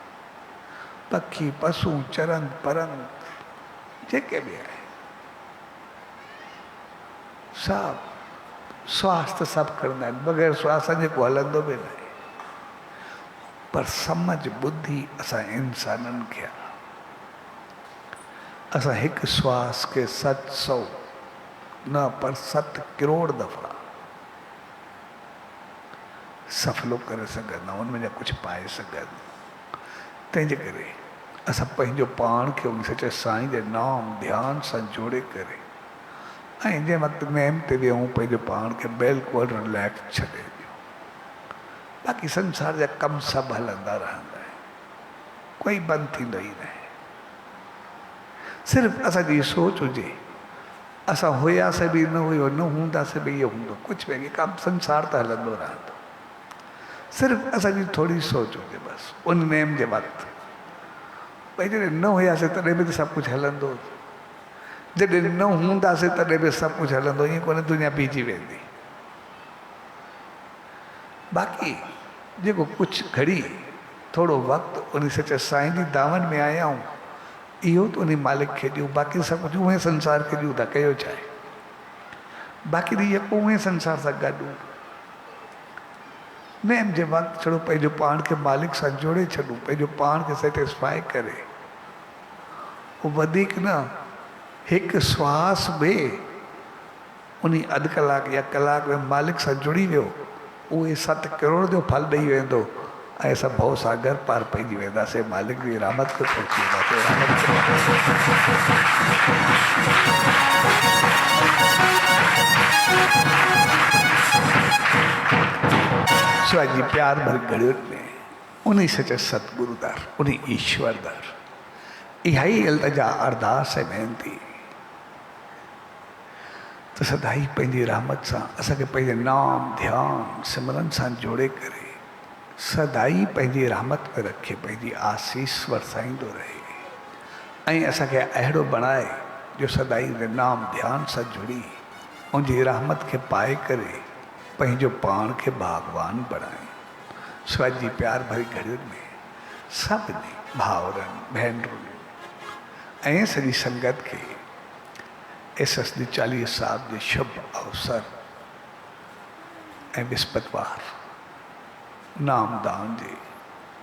पखी पशु चरन परन जेके बि आहिनि सभु श्वास त सभु खणंदा आहिनि, बग़ैर श्वासनि जे को हलंदो बि न आहे। पर समझ बुद्धि असां इंसाननि खे आहे। असां हिकु श्वास खे 700 न पर 7 करोड़ दफ़ा सफलो करे सघंदा, उनमें जा कुझु पाए सघनि। तंहिंजे करे असां पंहिंजो पाण खे उन सचे साईं जे नाम ध्यान सां जोड़े करे ऐं जंहिं वक़्तु नेम ते वियूं पंहिंजो पाण खे बिल्कुलु रिलैक्स छॾे ॾियो। बाक़ी संसार जा कम सभु हलंदा रहंदा आहिनि, कोई बंदि थींदो ई न आहे। सिर्फ़ु असांजी सोच हुजे, असां हुयासीं बि न हुयो, न हूंदासीं बि इहो हूंदो, कुझु बि कमु संसार त हलंदो रहंदो। सिर्फ़ु असांजी थोरी सोच हुजे बसि उन नेम जे वक़्तु, भई जॾहिं न हुयासीं तॾहिं बि त सभु कुझु हलंदो, जॾहिं न हूंदासीं तॾहिं बि सभु कुझु हलंदो, ईअं कोन्हे दुनिया बीजी वेंदी। बाक़ी जेको कुझु घड़ी थोरो वक़्तु उन सचे साईं जी दामन में आया आहियूं, इहो त उन मालिक खे ॾियूं, बाक़ी सभु कुझु उहे संसार खे ॾियूं था, कयो छा आहे। बाक़ी त इहो उहे संसार सां गॾु नेम जे वक़्तु छड़ो पंहिंजो पाण खे मालिक सां जोड़े छॾूं, पंहिंजो पाण खे सेटिस्फाई करे, उहो वधीक न हिकु श्वास में उन अधु कलाक या कलाक में मालिक सां जुड़ी वियो, उहे 7 करोड़ जो फल ॾेई वेंदो ऐं असां भव सागर पार पइजी वेंदासीं, मालिक जी रहमत खे पहुची वेंदासीं। शिवाजी प्यार भरी घड़ियुनि में उन सचे सतगुरु दर, उन ईश्वर दर इहा ही इल्तिजा अरदास है बेनती त सदाई पंहिंजी रहमत सां असांखे पंहिंजे नाम ध्यान सिमरन सां जोड़े करे सदाई पंहिंजी रहमत में रखे पंहिंजी आसीस वरसाईंदो रहे ऐं असांखे अहिड़ो बणाए जो सदाई हुन नाम ध्यान सां जुड़ी उनजी रहमत खे पाए करे पंहिंजो पाण खे बागवान बणाए। स्वामी जी प्यार भरी घड़ियुनि में सभिनी भाउरनि भेनरुनि ऐं सॼी संगत खे एसएसडी 40 साहब जे शुभ अवसर ऐं विस्पतवार नामदान जे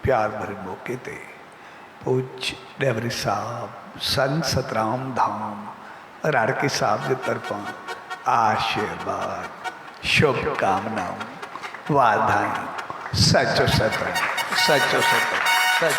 प्यार भरे मौके ते पूज्य डेवरी साहब संत सतराम धाम राड़के साहब जे तरफां आशीर्वाद शुभकामनाऊं वाधायूं सचो सच सचो सच सच